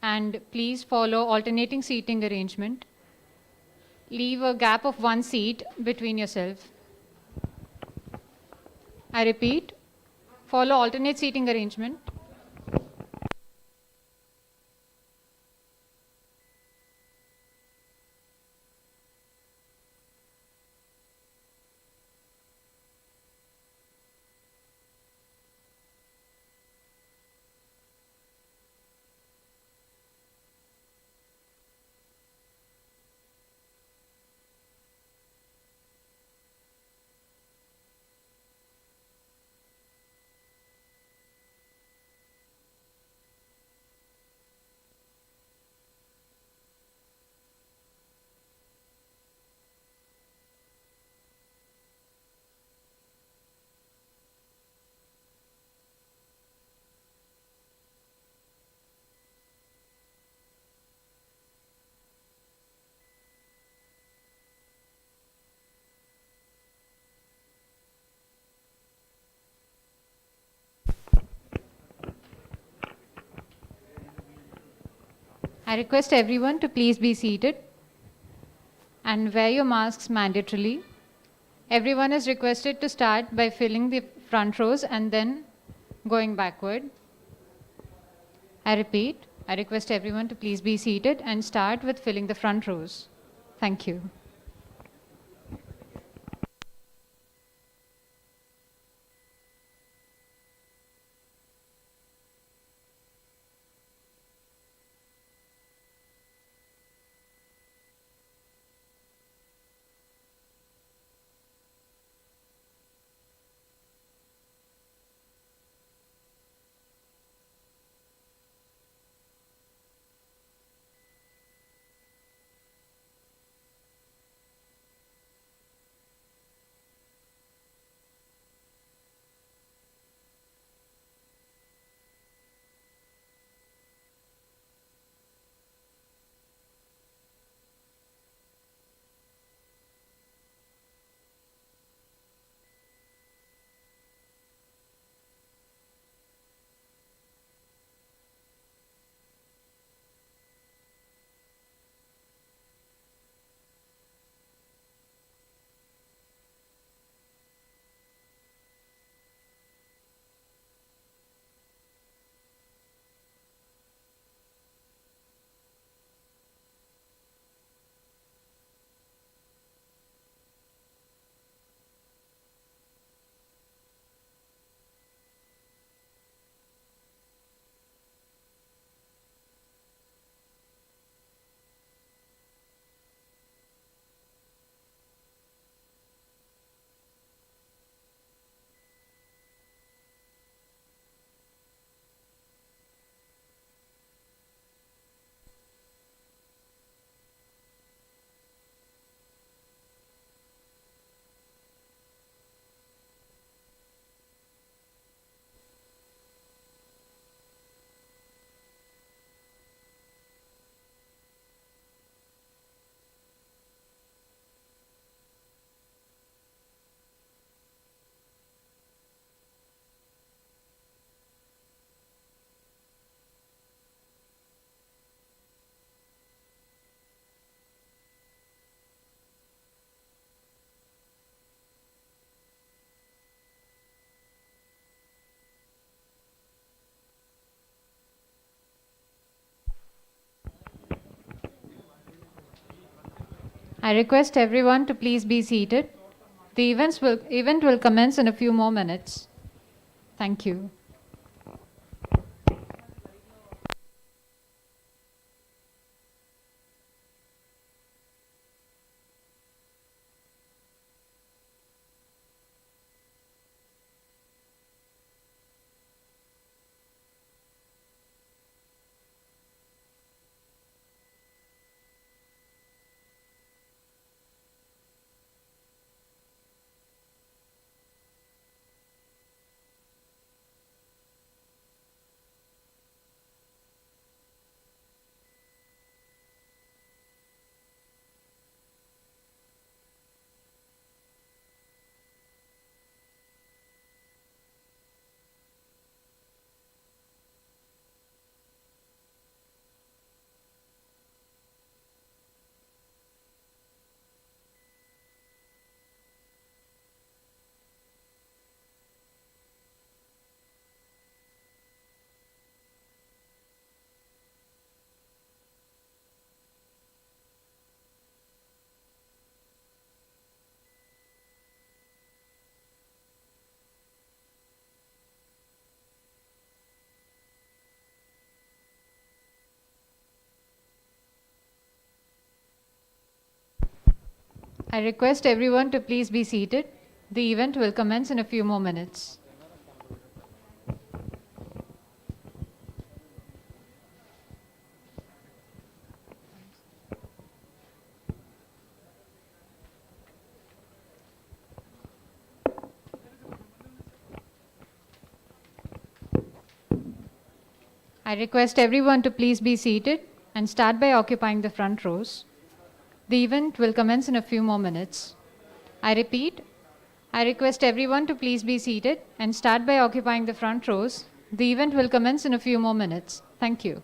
and please follow alternating seating arrangement. Leave a gap of 1 seat between yourself. I repeat, follow alternate seating arrangement. I request everyone to please be seated and wear your masks mandatorily. Everyone is requested to start by filling the front rows and then going backward. I repeat, I request everyone to please be seated and start with filling the front rows. Thank you. I request everyone to please be seated. The event will commence in a few more minutes. Thank you. I request everyone to please be seated. The event will commence in a few more minutes. I request everyone to please be seated and start by occupying the front rows. The event will commence in a few more minutes. I repeat, I request everyone to please be seated and start by occupying the front rows. The event will commence in a few more minutes. Thank you.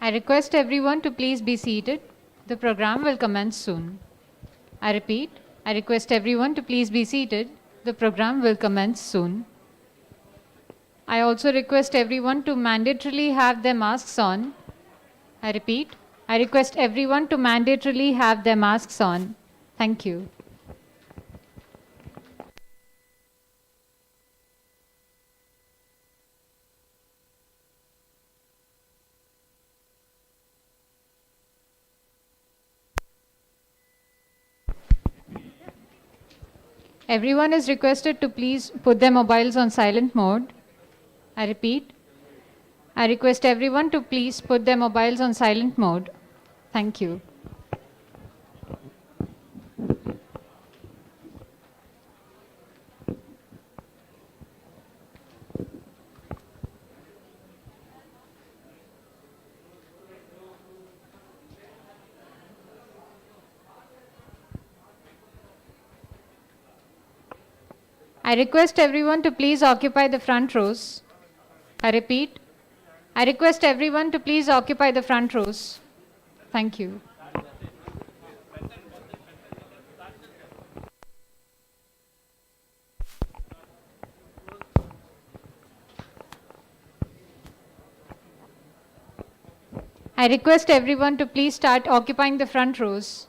I request everyone to please be seated. The program will commence soon. I repeat, I request everyone to please be seated. The program will commence soon. I also request everyone to mandatorily have their masks on. I repeat, I request everyone to mandatorily have their masks on. Thank you. Everyone is requested to please put their mobiles on silent mode. I repeat, I request everyone to please put their mobiles on silent mode. Thank you. I request everyone to please occupy the front rows. I repeat, I request everyone to please occupy the front rows. Thank you. I request everyone to please start occupying the front rows.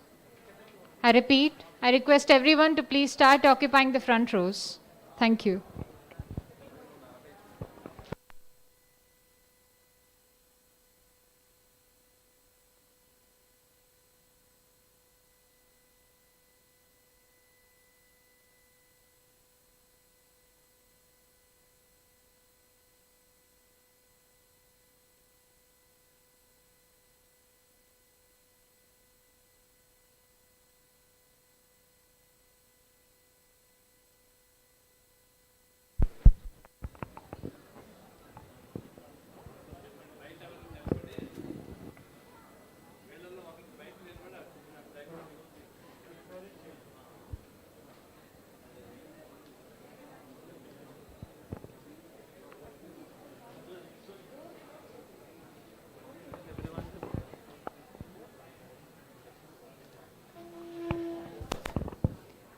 I repeat, I request everyone to please start occupying the front rows. Thank you.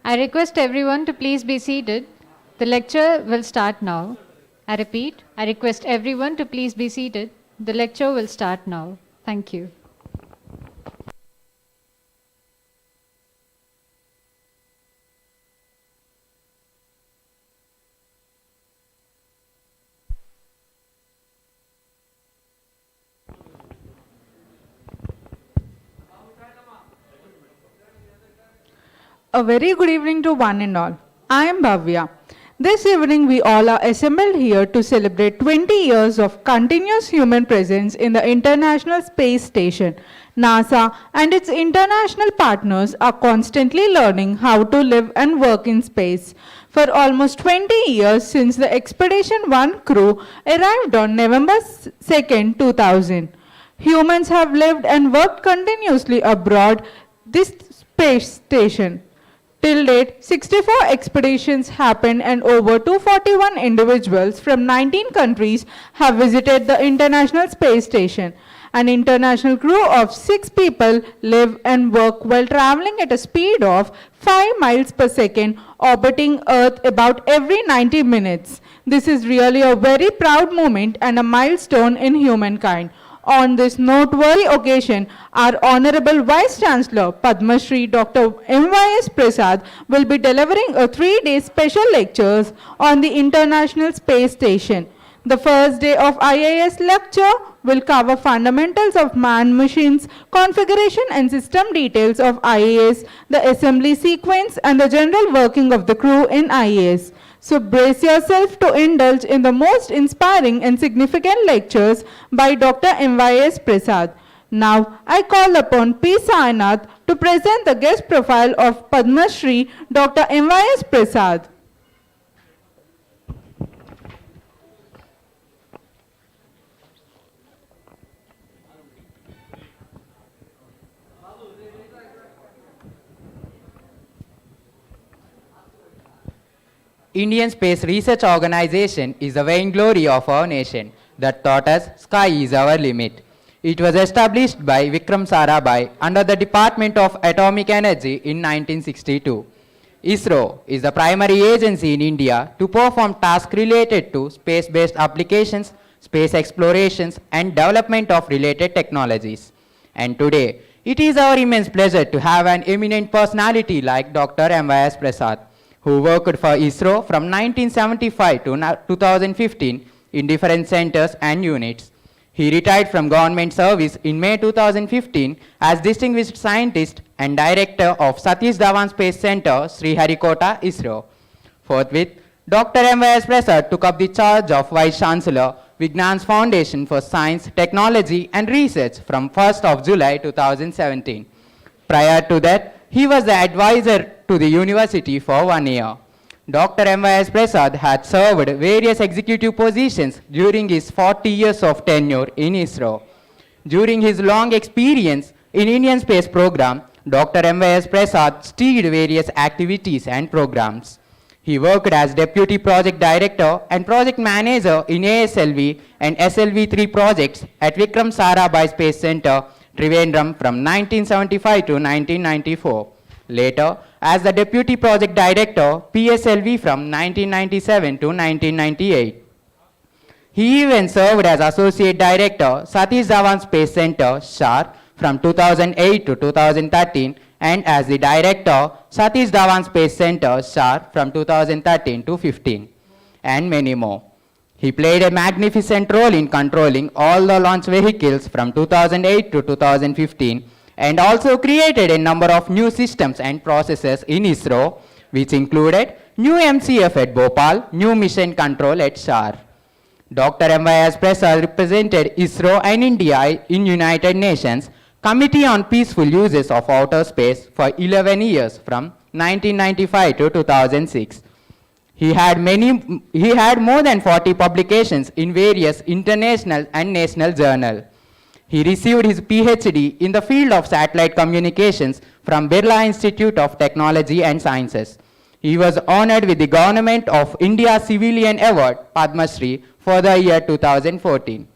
I request everyone to please be seated. The lecture will start now. I repeat, I request everyone to please be seated. The lecture will start now. Thank you. A very good evening to one and all. I am Bhavya. This evening we all are assembled here to celebrate 20 years of continuous human presence in the International Space Station. NASA and its international partners are constantly learning how to live and work in space. For almost 20 years since the Expedition 1 crew arrived on November 2nd, 2000, humans have lived and worked continuously abroad this space station. Till date, 64 expeditions happened and over 241 individuals from 19 countries have visited the International Space Station. An international crew of 6 people live and work while traveling at a speed of 5 miles per second, orbiting Earth about every 90 minutes. This is really a very proud moment and a milestone in humankind. On this noteworthy occasion, our Honorable Vice Chancellor Padma Shri Dr. M.Y.S. Prasad will be delivering a 3-day special lectures on the International Space Station. The first day of IIS lecture will cover fundamentals of man-machines, configuration and system details of IIS, the assembly sequence and the general working of the crew in IIS. So brace yourself to indulge in the most inspiring and significant lectures by Dr. M.Y.S. Prasad. Now, I call upon P. Sainath to present the guest profile of Padma Shri Dr. M.Y.S. Prasad. Indian Space Research Organization is the vainglory of our nation that taught us sky is our limit. It was established by Vikram Sarabhai under the Department of Atomic Energy in 1962. ISRO is the primary agency in India to perform tasks related to space-based applications, space explorations, and development of related technologies. And today, it is our immense pleasure to have an eminent personality like Dr. M.Y.S. Prasad, who worked for ISRO from 1975 to 2015 in different centers and units. He retired from government service in May 2015 as Distinguished Scientist and Director of Satish Dhawan Space Center, Sriharikota, ISRO. Forthwith, Dr. M.Y.S. Prasad took up the charge of Vice Chancellor, Vignan's Foundation for Science, Technology and Research from 1st of July 2017. Prior to that, he was the advisor to the university for 1 year. Dr. M.Y.S. Prasad had served various executive positions during his 40 years of tenure in ISRO. During his long experience in Indian Space Program, Dr. M.Y.S. Prasad steered various activities and programs. He worked as Deputy Project Director and Project Manager in ASLV and SLV-3 projects at Vikram Sarabhai Space Center, Trivandrum from 1975 to 1994. Later, as the Deputy Project Director, PSLV from 1997 to 1998. He even served as Associate Director, Satish Dhawan Space Center, SHAR, from 2008 to 2013, and as the Director, Satish Dhawan Space Center, SHAR, from 2013 to 15, and many more. He played a magnificent role in controlling all the launch vehicles from 2008 to 2015, and also created a number of new systems and processes in ISRO, which included new MCF at Bhopal, new mission control at SHAR. Dr. M.Y.S. Prasad represented ISRO and India in United Nations Committee on Peaceful Uses of Outer Space for 11 years from 1995 to 2006. He had more than 40 publications in various international and national journals. He received his PhD in the field of satellite communications from Birla Institute of Technology and Sciences. He was honored with the Government of India Civilian Award, Padma Shri, for the year 2014.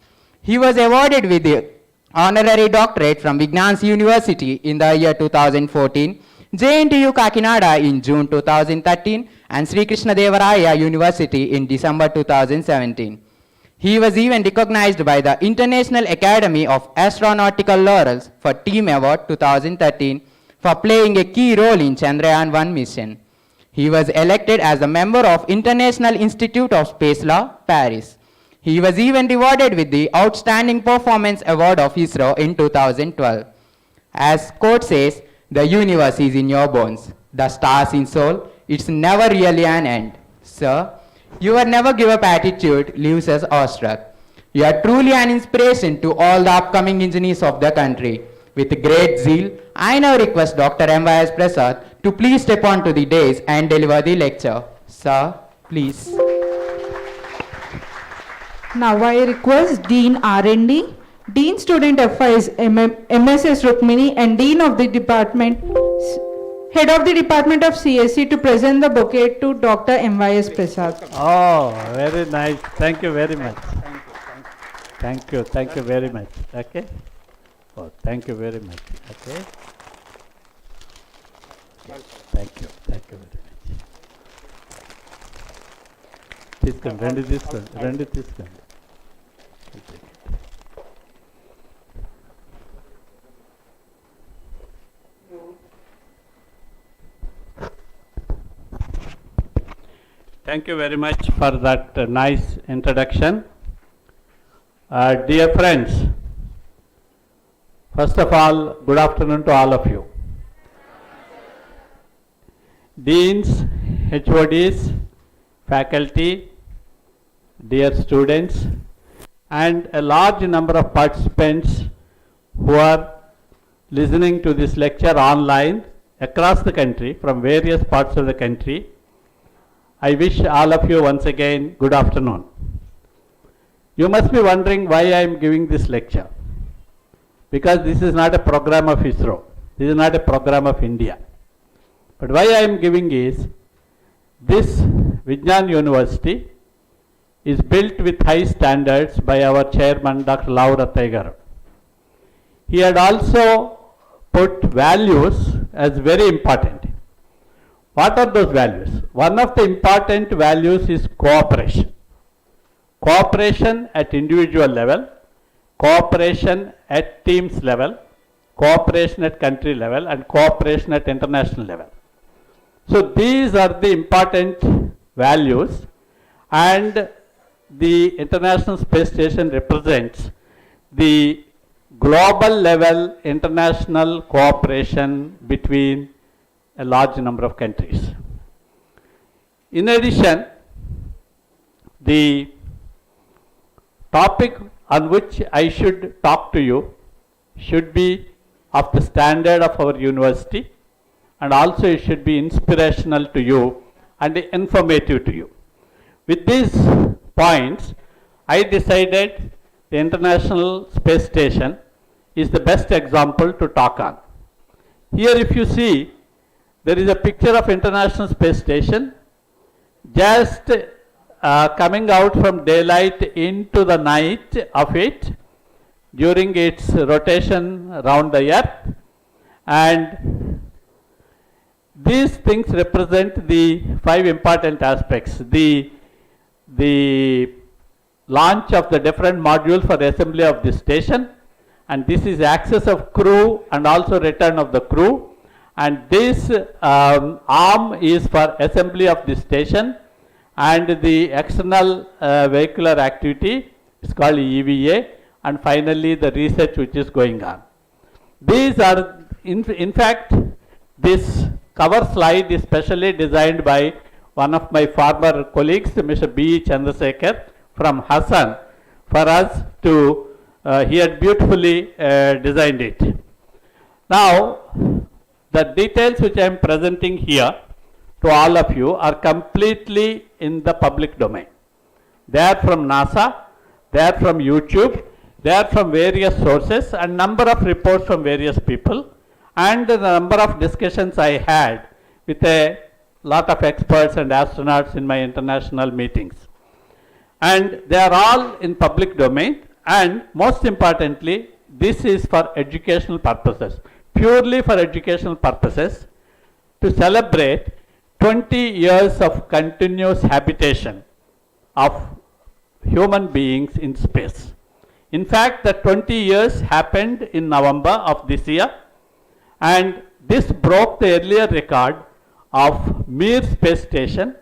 He was awarded with the honorary doctorate from Vignanisslectures University in the year 2014, JNTU Kakinada in June 2013, and Sri Krishnadevaraya University in December 2017. He was even recognized by the International Academy of Astronautical Laurels for Team Award 2013 for playing a key role in Chandrayaan-1 mission. He was elected as a member of International Institute of Space Law, Paris. He was even rewarded with the Outstanding Performance Award of ISRO in 2012. As quote says, the universe is in your bones, the stars in soul, it's never really an end. Sir, your never give up attitude leaves us awestruck. You are truly an inspiration to all the upcoming engineers of the country. With great zeal, I now request Dr. M.Y.S. Prasad to please step onto the dais and deliver the lecture. Sir, please. Now I request Dean R&D, Dean Student Affairs MSS Rukmini, and Dean of the Department, Head of the Department of CSE to present the bouquet to Dr. M.Y.S. Prasad. Oh, very nice. Thank you very much. Thank you very much. Okay. Oh, thank you very much. Okay. Thank you very much. తీసుకోండి. Thank you very much for that nice introduction. Dear friends, first of all, good afternoon to all of you. Deans, HODs, faculty, dear students, and a large number of participants who are listening to this lecture online across the country, from various parts of the country. I wish all of you once again good afternoon. You must be wondering why I am giving this lecture. Because this is not a program of ISRO. This is not a program of India. But why I am giving is, this Vijnan University is built with high standards by our chairman, Dr. Lau Rattai garu. He had also put values as very important. What are those values? One of the important values is cooperation. Cooperation at individual level, cooperation at teams level, cooperation at country level, and cooperation at international level. So these are the important values, and the International Space Station represents the global level international cooperation between a large number of countries. In addition, the topic on which I should talk to you should be of the standard of our university, and also it should be inspirational to you and informative to you. With these points, I decided the International Space Station is the best example to talk on. Here if you see, there is a picture of International Space Station just coming out from daylight into the night of it during its rotation around the earth, and these things represent the 5 important aspects. The launch of the different modules for assembly of the station, and this is access of crew and also return of the crew, and this arm is for assembly of the station, and the external vehicular activity is called EVA, and finally the research which is going on. These are in fact this cover slide is specially designed by one of my former colleagues, Mr. B. Chandrasekhar from Hassan, for us to, he had beautifully designed it. Now, the details which I am presenting here to all of you are completely in the public domain. They are from NASA, they are from YouTube, they are from various sources, and number of reports from various people, and the number of discussions I had with a lot of experts and astronauts in my international meetings. And they are all in public domain, and most importantly, this is for educational purposes, purely for educational purposes, to celebrate 20 years of continuous habitation of human beings in space. In fact, the 20 years happened in November of this year, and this broke the earlier record of Mir space station,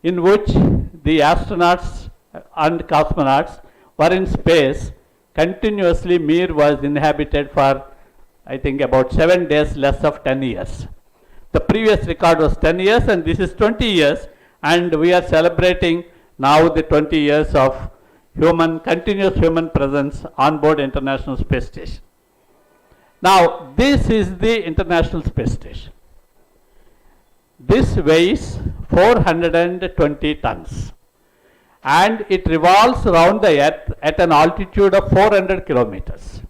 in which the astronauts and cosmonauts were in space continuously. Mir was inhabited for, I think, about 7 days, less of 10 years. The previous record was 10 years, and this is 20 years, and we are celebrating now the 20 years of continuous human presence on board International Space Station. Now, this is the International Space Station. This weighs 420 tons, and it revolves around the earth at an altitude of 400 kilometers.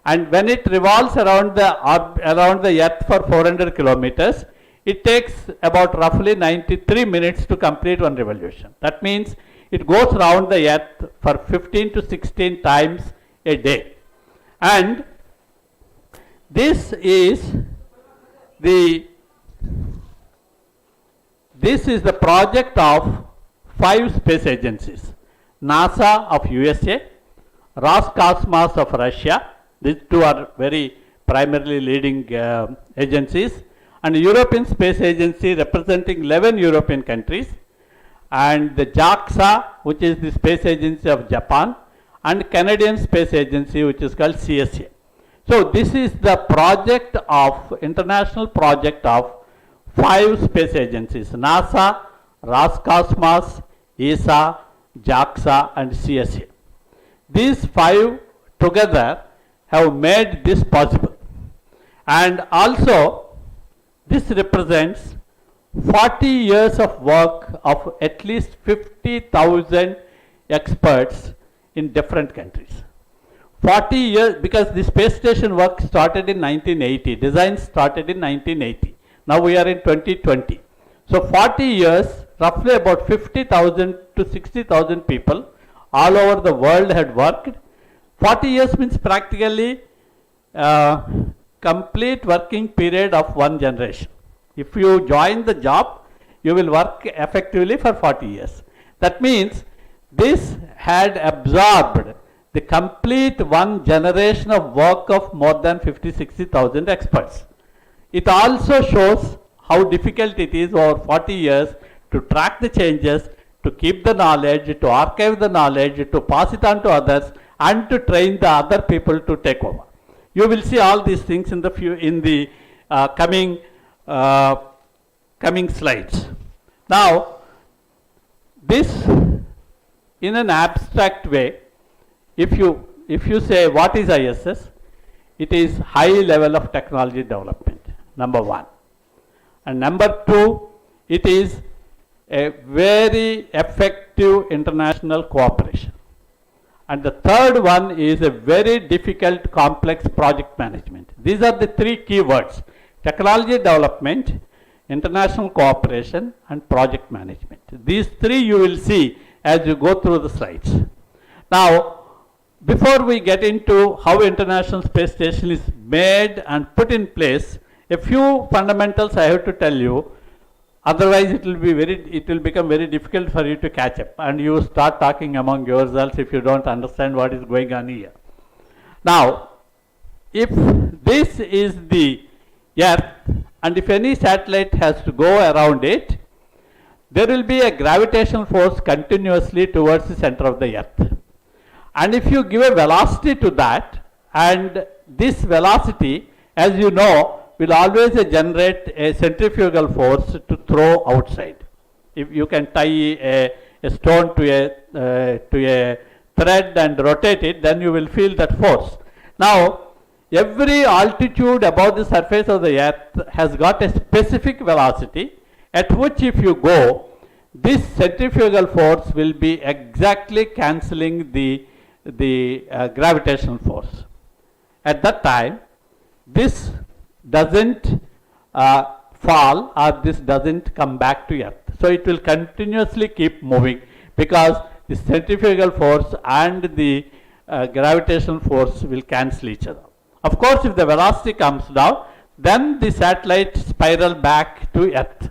And when it revolves around the earth for 400 kilometers, it takes about roughly 93 minutes to complete one revolution. That means it goes around the earth for 15 to 16 times a day. And this is the project of 5 space agencies: NASA of USA, Roscosmos of Russia. These 2 are very primarily leading agencies, and the European Space Agency representing 11 European countries, and the JAXA, which is the space agency of Japan, and Canadian Space Agency, which is called CSA. So this is the project of, international project of 5 space agencies: NASA, Roscosmos, ESA, JAXA, and CSA. These 5 together have made this possible. And also, this represents 40 years of work of at least 50,000 experts in different countries. 40 years, because the space station work started in 1980, design started in 1980. Now we are in 2020. So 40 years, roughly about 50,000 to 60,000 people all over the world had worked. 40 years means practically complete working period of one generation. If you join the job, you will work effectively for 40 years. That means this had absorbed the complete one generation of work of more than 50,000-60,000 experts. It also shows how difficult it is over 40 years to track the changes, to keep the knowledge, to archive the knowledge, to pass it on to others, and to train the other people to take over. You will see all these things in the coming slides. Now, this in an abstract way, if you say what is ISS, it is high level of technology development, number 1. And number 2, it is a very effective international cooperation. And the third one is a very difficult, complex project management. These are the 3 key words: technology development, international cooperation, and project management. These three you will see as you go through the slides. Now, before we get into how International Space Station is made and put in place, a few fundamentals I have to tell you. Otherwise, it will become very difficult for you to catch up, and you start talking among yourselves if you don't understand what is going on here. Now, if this is the Earth, and if any satellite has to go around it, there will be a gravitational force continuously towards the center of the Earth. And if you give a velocity to that, and this velocity, as you know, will always generate a centrifugal force to throw outside. If you can tie a stone to a thread and rotate it, then you will feel that force. Now, every altitude above the surface of the Earth has got a specific velocity at which if you go, this centrifugal force will be exactly cancelling the gravitational force. At that time, this doesn't fall, or this doesn't come back to Earth. So it will continuously keep moving because the centrifugal force and the gravitational force will cancel each other. Of course, if the velocity comes down, then the satellite spiral back to Earth.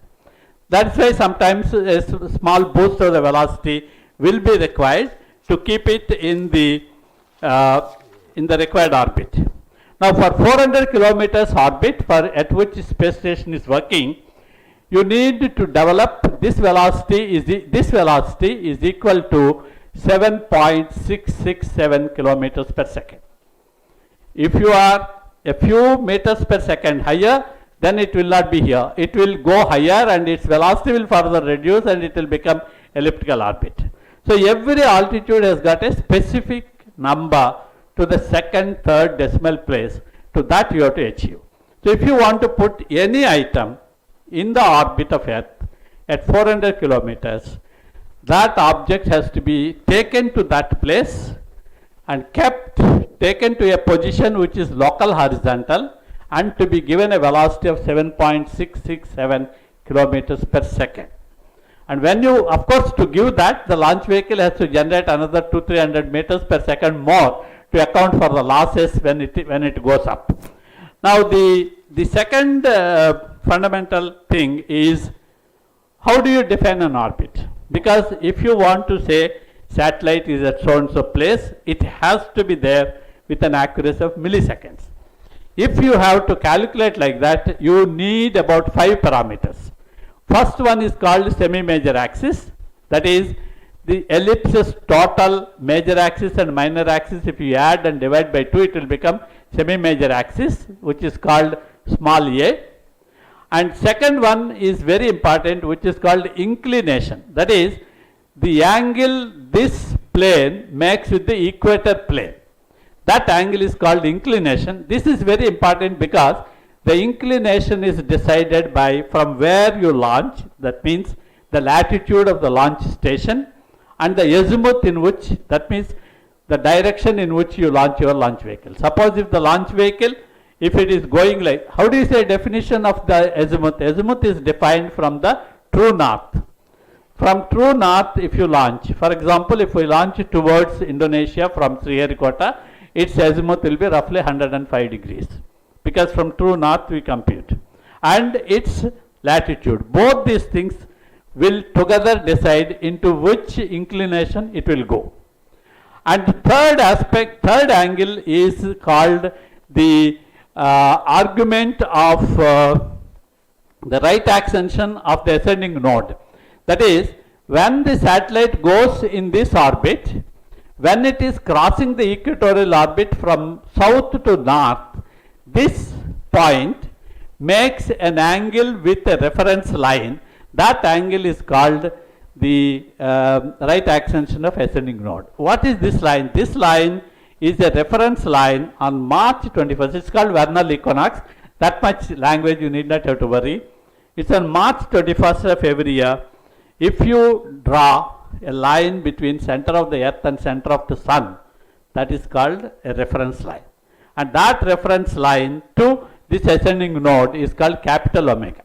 That's why sometimes a small boost of the velocity will be required to keep it in the required orbit. Now, for 400 kilometers orbit at which space station is working, you need to develop this velocity is equal to 7.667 kilometers per second. If you are a few meters per second higher, then it will not be here. It will go higher and its velocity will further reduce and it will become elliptical orbit. So every altitude has got a specific number to the second, third decimal place. To that you have to achieve. So if you want to put any item in the orbit of Earth at 400 kilometers, that object has to be taken to that place and taken to a position which is local horizontal and to be given a velocity of 7.667 kilometers per second. And when you, of course, to give that, the launch vehicle has to generate another 200-300 meters per second more to account for the losses when it goes up. Now, the second fundamental thing is, how do you define an orbit? Because if you want to say satellite is at so and so place, it has to be there with an accuracy of milliseconds. If you have to calculate like that, you need about 5 parameters. First one is called semi-major axis, that is the ellipse's total major axis and minor axis. If you add and divide by 2, it will become semi-major axis, which is called small a. And second one is very important, which is called inclination, that is the angle this plane makes with the equator plane. That angle is called inclination. This is very important because the inclination is decided by from where you launch, that means the latitude of the launch station, and the azimuth in which, that means the direction in which you launch your launch vehicle. Suppose if the launch vehicle, if it is going like, how do you say definition of the azimuth? Azimuth is defined from the true north. From true north, if you launch, for example, if we launch towards Indonesia from Sriharikota, its azimuth will be roughly 105 degrees. Because from true north we compute. And its latitude. Both these things will together decide into which inclination it will go. And third angle is called the argument of the right ascension of the ascending node. That is, when the satellite goes in this orbit, when it is crossing the equatorial orbit from south to north, this point makes an angle with a reference line. That angle is called the right ascension of ascending node. What is this line? This line is a reference line on March 21st. It's called vernal equinox. That much language you need not have to worry. It's on March 21st of every year. If you draw a line between center of the earth and center of the sun, that is called a reference line. And that reference line to this ascending node is called capital omega.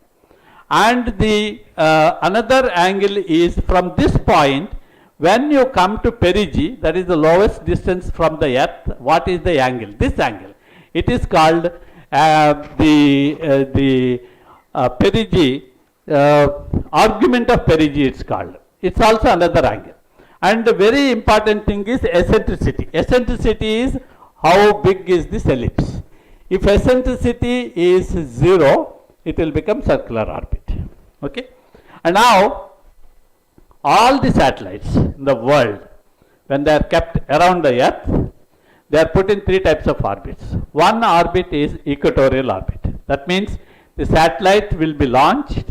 And the another angle is from this point, when you come to perigee, that is the lowest distance from the earth, what is the angle? This angle. It is called the perigee, argument of perigee it's called. It's also another angle. And the very important thing is eccentricity. Eccentricity is how big is this ellipse. If eccentricity is 0, it will become circular orbit. Okay? And now, all the satellites in the world, when they are kept around the earth, they are put in 3 types of orbits. One orbit is equatorial orbit. That means the satellite will be launched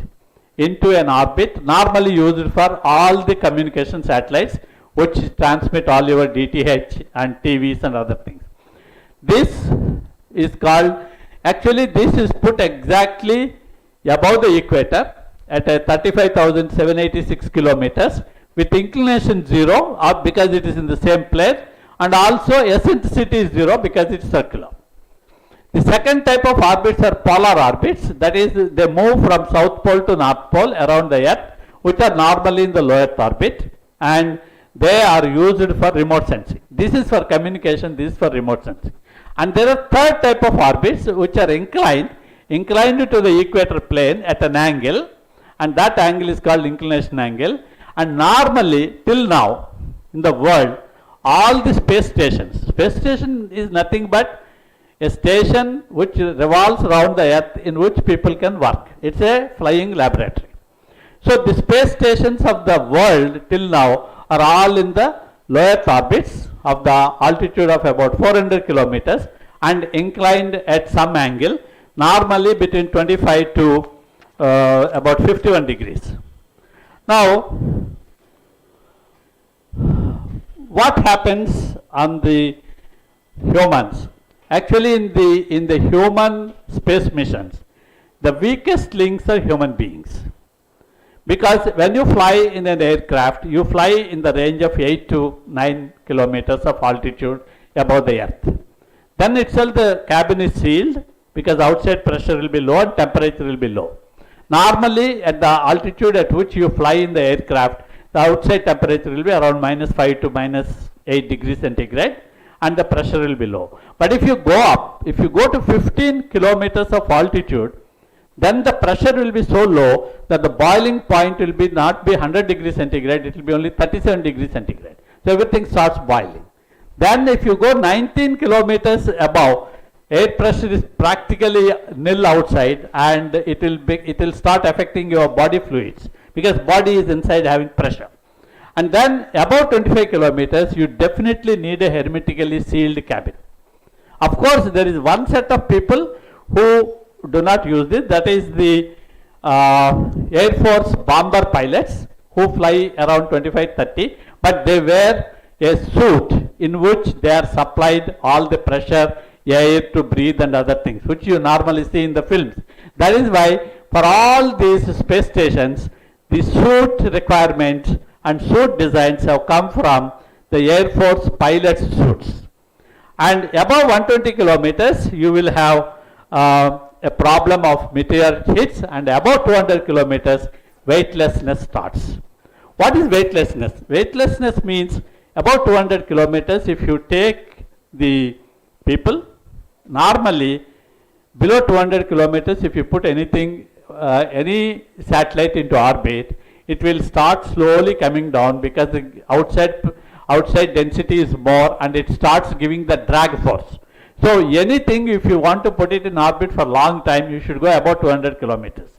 into an orbit normally used for all the communication satellites which transmit all your DTH and TVs and other things. This is called, actually this is put exactly above the equator at a 35,786 kilometers with inclination 0 because it is in the same plane, and also eccentricity is 0 because it is circular. The second type of orbits are polar orbits, that is they move from south pole to north pole around the earth, which are normally in the low earth orbit, and they are used for remote sensing. This is for communication, this is for remote sensing. And there are third type of orbits which are inclined to the equator plane at an angle, and that angle is called inclination angle. And normally till now in the world, all the space station is nothing but a station which revolves around the earth in which people can work. It's a flying laboratory. So the space stations of the world till now are all in the low earth orbits of the altitude of about 400 kilometers and inclined at some angle, normally between 25 to about 51 degrees. Now, what happens on the humans? Actually, in the human space missions, the weakest links are human beings. Because when you fly in an aircraft, you fly in the range of 8 to 9 kilometers of altitude above the earth. Then itself the cabin is sealed because outside pressure will be low and temperature will be low. Normally at the altitude at which you fly in the aircraft, the outside temperature will be around -5 to -8 degrees centigrade and the pressure will be low. But if you go up, if you go to 15 kilometers of altitude, then the pressure will be so low that the boiling point will be not be 100 degrees centigrade, it will be only 37 degrees centigrade. So everything starts boiling. Then if you go 19 kilometers above, air pressure is practically nil outside, and it will start affecting your body fluids because body is inside having pressure. And then above 25 kilometers, you definitely need a hermetically sealed cabin. Of course, there is one set of people who do not use this, that is the Air Force bomber pilots who fly around 25-30, but they wear a suit in which they are supplied all the pressure, air to breathe and other things, which you normally see in the films. That is why for all these space stations, the suit requirements and suit designs have come from the Air Force pilot suits. And above 120 kilometers, you will have a problem of meteor hits, and above 200 kilometers, weightlessness starts. What is weightlessness? Weightlessness means about 200 kilometers, if you take the people, normally below 200 kilometers, if you put anything, any satellite into orbit, it will start slowly coming down because the outside density is more and it starts giving the drag force. So anything, if you want to put it in orbit for a long time, you should go about 200 kilometers.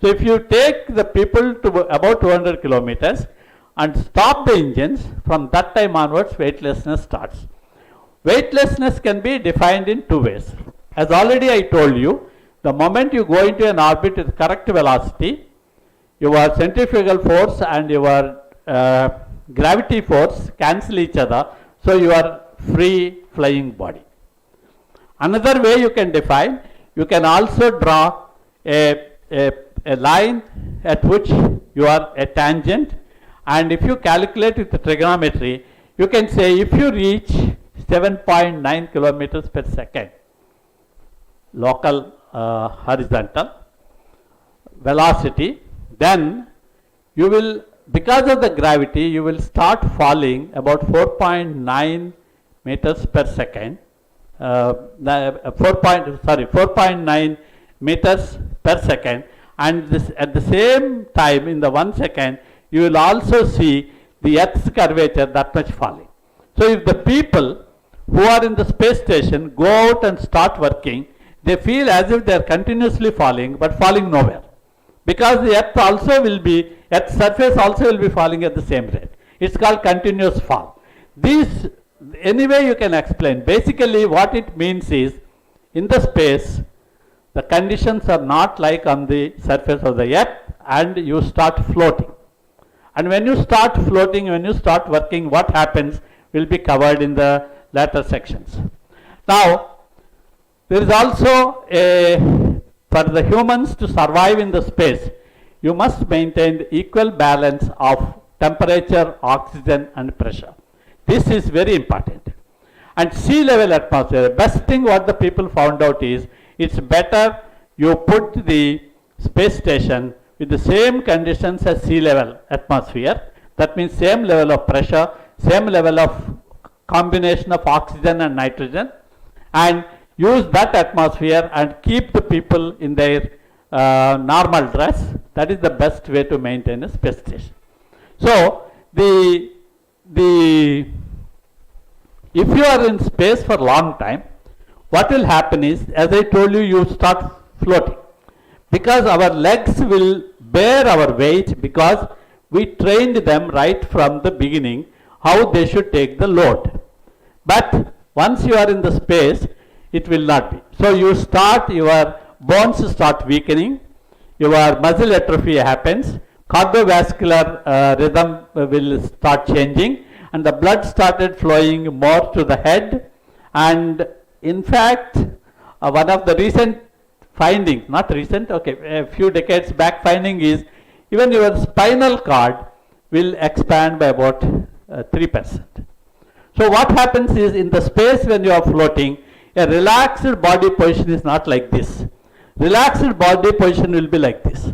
So if you take the people to about 200 kilometers and stop the engines, from that time onwards, weightlessness starts. Weightlessness can be defined in two ways. As already I told you, the moment you go into an orbit with correct velocity, your centrifugal force and your gravity force cancel each other, so you are free flying body. Another way you can define, you can also draw a line at which you are a tangent, and if you calculate with the trigonometry, you can say if you reach 7.9 kilometers per second local horizontal, velocity, then you will, because of the gravity, you will start falling about 4.9 meters per second. 4.9 meters per second, and this at the same time in the 1 second you will also see the Earth's curvature that much falling. So if the people who are in the space station go out and start working, they feel as if they are continuously falling but falling nowhere, because the Earth also will be, Earth's surface also will be falling at the same rate. It's called continuous fall. These, anyway you can explain. Basically what it means is, in the space the conditions are not like on the surface of the Earth, and you start floating. And when you start floating, when you start working, what happens will be covered in the later sections. Now, there is also a, for the humans to survive in the space, you must maintain the equal balance of temperature, oxygen and pressure. This is very important. And sea level atmosphere, the best thing what the people found out is, it's better you put the space station with the same conditions as sea level atmosphere. That means same level of pressure, same level of combination of oxygen and nitrogen, and use that atmosphere and keep the people in their normal dress. That is the best way to maintain a space station. So if you are in space for a long time, what will happen is, as I told you, you start floating, because our legs will bear our weight, because we trained them right from the beginning how they should take the load. But once you are in the space, it will not be. So you start, your bones start weakening, your muscle atrophy happens, cardiovascular rhythm will start changing, and the blood started flowing more to the head. And in fact, one of the recent findings, not recent, okay, a few decades back finding is, even your spinal cord will expand by about 3%. So what happens is, in the space when you are floating, a relaxed body position is not like this. Relaxed body position will be like this.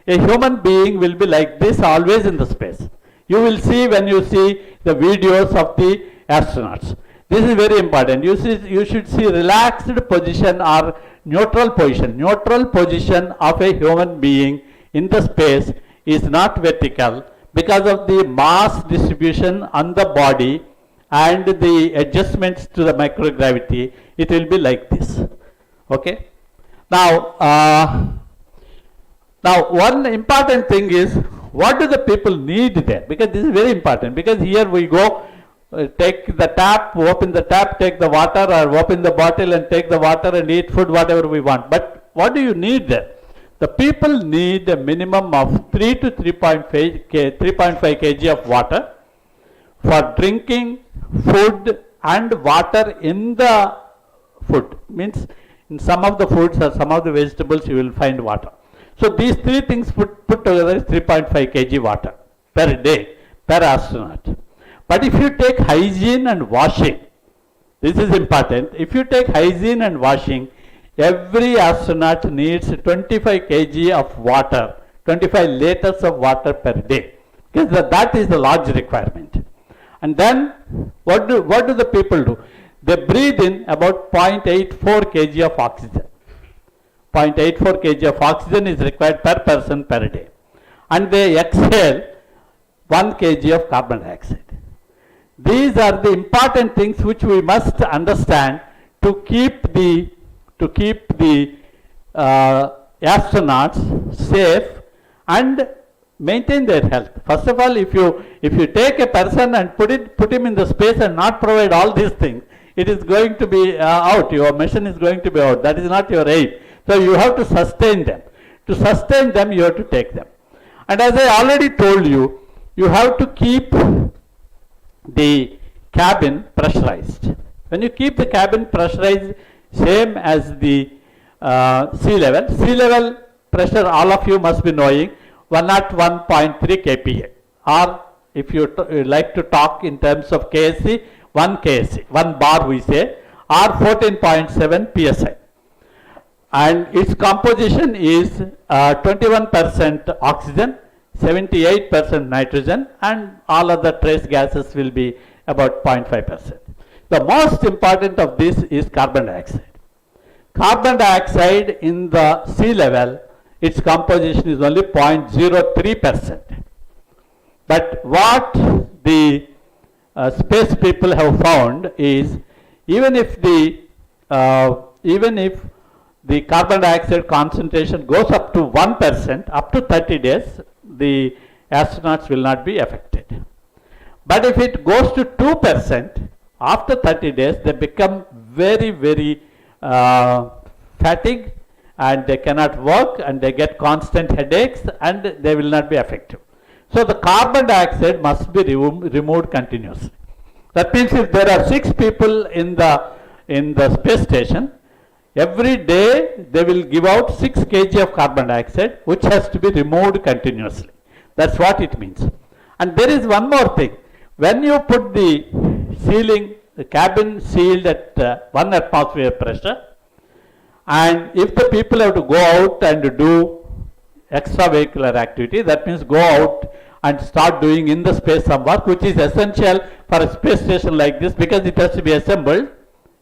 A human being will be like this always in the space. You will see when you see the videos of the astronauts. This is very important. You should see relaxed position or neutral position. Neutral position of a human being in the space is not vertical, because of the mass distribution on the body and the adjustments to the microgravity. It will be like this. Okay. Now one important thing is, what do the people need there? Because this is very important, because here we go, take the tap, open the tap, take the water, or open the bottle and take the water and eat food, whatever we want. But what do you need there? The people need a minimum of 3 to 3.5 kg of water for drinking, food and water in the food. Means in some of the foods or some of the vegetables you will find water. So these three things put together is 3.5 kg water per day per astronaut. But if you take hygiene and washing, this is important. If you take hygiene and washing, every astronaut needs 25 kg of water, 25 liters of water per day, because that is the large requirement. And then what do the people do? They breathe in about 0.84 kg of oxygen. 0.84 kg of oxygen is required per person per day. And they exhale 1 kg of carbon dioxide. These are the important things which we must understand to keep the astronauts safe and maintain their health. First of all, if you take a person and put him in the space and not provide all these things, it is going to be out. Your mission is going to be out. That is not your aim. So you have to sustain them. To sustain them, you have to take them. And as I already told you, you have to keep the cabin pressurized. When you keep the cabin pressurized, same as the sea level pressure, all of you must be knowing, 101.3 kPa, or if you like to talk in terms of KSC, 1 KSC, 1 bar we say, or 14.7 psi. and its composition is 21% oxygen, 78% nitrogen, and all other trace gases will be about 0.5%. The most important of this is carbon dioxide. Carbon dioxide in the sea level, its composition is only 0.03%. But what the space people have found is even if the carbon dioxide concentration goes up to 1%, up to 30 days, the astronauts will not be affected. But if it goes to 2%, after 30 days, they become very, very fatigued, and they cannot work, and they get constant headaches, and they will not be effective. So the carbon dioxide must be removed continuously. That means if there are 6 people in the space station, every day they will give out 6 kg of carbon dioxide, which has to be removed continuously. That's what it means. And there is one more thing. When you put the ceiling, the cabin sealed at 1 atmosphere pressure, and if the people have to go out and do extravehicular activity, that means go out and start doing in the space some work, which is essential for a space station like this, because it has to be assembled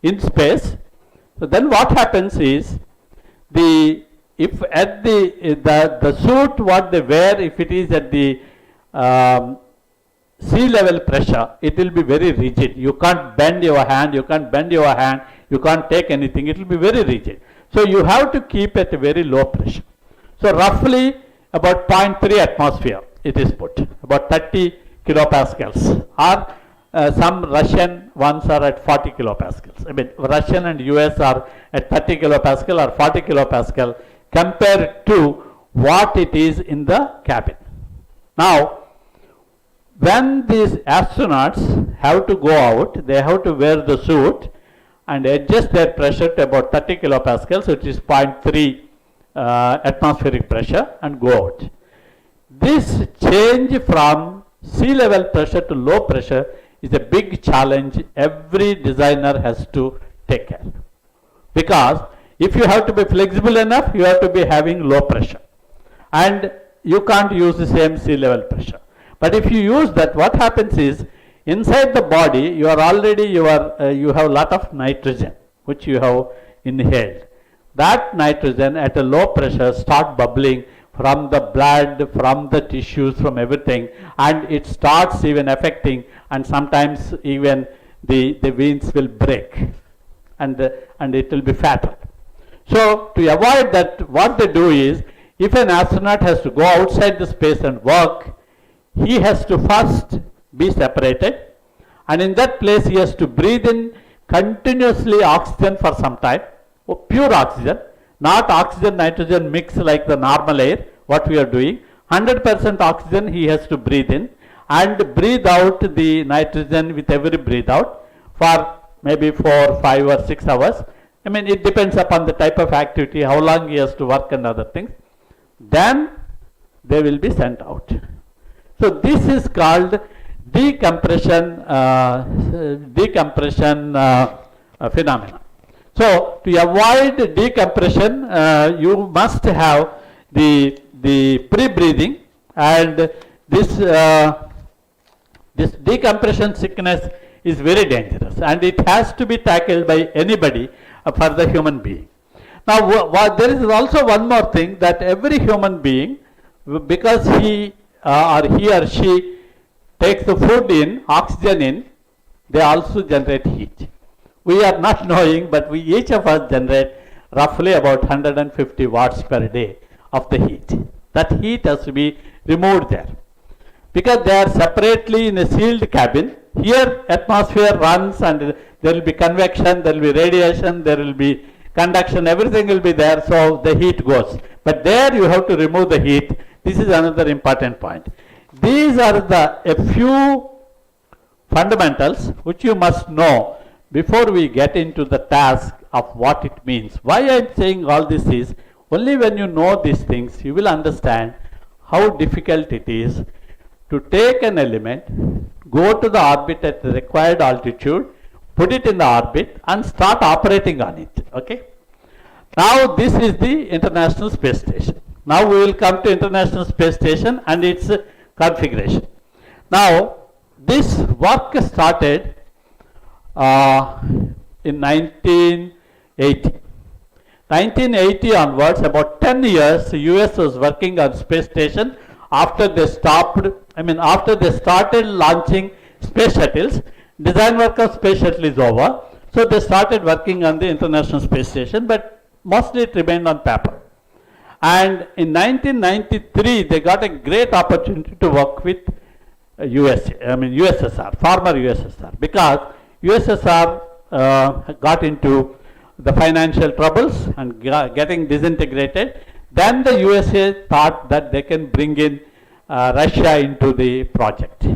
in space. So then what happens is, if at the suit what they wear, if it is at the sea level pressure, it will be very rigid. You can't bend your hand, you can't take anything, it will be very rigid. So you have to keep at a very low pressure. So roughly about 0.3 atmosphere it is put, about 30 kilopascals, or some Russian ones are at 40 kilopascals. I mean, Russian and US are at 30 kilopascal or 40 kilopascal compared to what it is in the cabin. Now, when these astronauts have to go out, they have to wear the suit and adjust their pressure to about 30 kilopascals, which is 0.3 atmospheric pressure, and go out. This change from sea level pressure to low pressure is a big challenge every designer has to take care. Because if you have to be flexible enough, you have to be having low pressure. And you can't use the same sea level pressure. But if you use that, what happens is, inside the body, you are already, you have a lot of nitrogen, which you have inhaled. That nitrogen at a low pressure start bubbling from the blood, from the tissues, from everything, and it starts even affecting, and sometimes even the veins will break, and it will be fatal. So to avoid that, what they do is, if an astronaut has to go outside the space and work, he has to first be separated, and in that place he has to breathe in continuously oxygen for some time, pure oxygen, not oxygen nitrogen mix like the normal air what we are doing. 100% oxygen he has to breathe in, and breathe out the nitrogen with every breathe out for maybe 4, 5 or 6 hours. I mean, it depends upon the type of activity, how long he has to work and other things. Then they will be sent out. So this is called decompression phenomena. So to avoid decompression, you must have the pre-breathing, and this decompression sickness is very dangerous, and it has to be tackled by anybody for the human being. Now, there is also one more thing, that every human being, because he or she takes the food in, oxygen in, they also generate heat. We are not knowing, but each of us generate roughly about 150 watts per day of the heat. That heat has to be removed there, because they are separately in a sealed cabin. Here atmosphere runs, and there will be convection, there will be radiation, there will be conduction, everything will be there, so the heat goes. But there you have to remove the heat. This is another important point. These are a few fundamentals which you must know before we get into the task of what it means. Why I am saying all this is, only when you know these things, you will understand how difficult it is to take an element, go to the orbit at the required altitude, put it in the orbit, and start operating on it. Okay? Now this is the International Space Station. Now we will come to International Space Station and its configuration. Now this work started in 1980. 1980 onwards, about 10 years, the US was working on space station after they after they started launching space shuttles. Design work of space shuttle is over. So they started working on the International Space Station, but mostly it remained on paper. And in 1993, they got a great opportunity to work with USSR, former USSR, because USSR got into the financial troubles and getting disintegrated. Then the USA thought that they can bring in Russia into the project.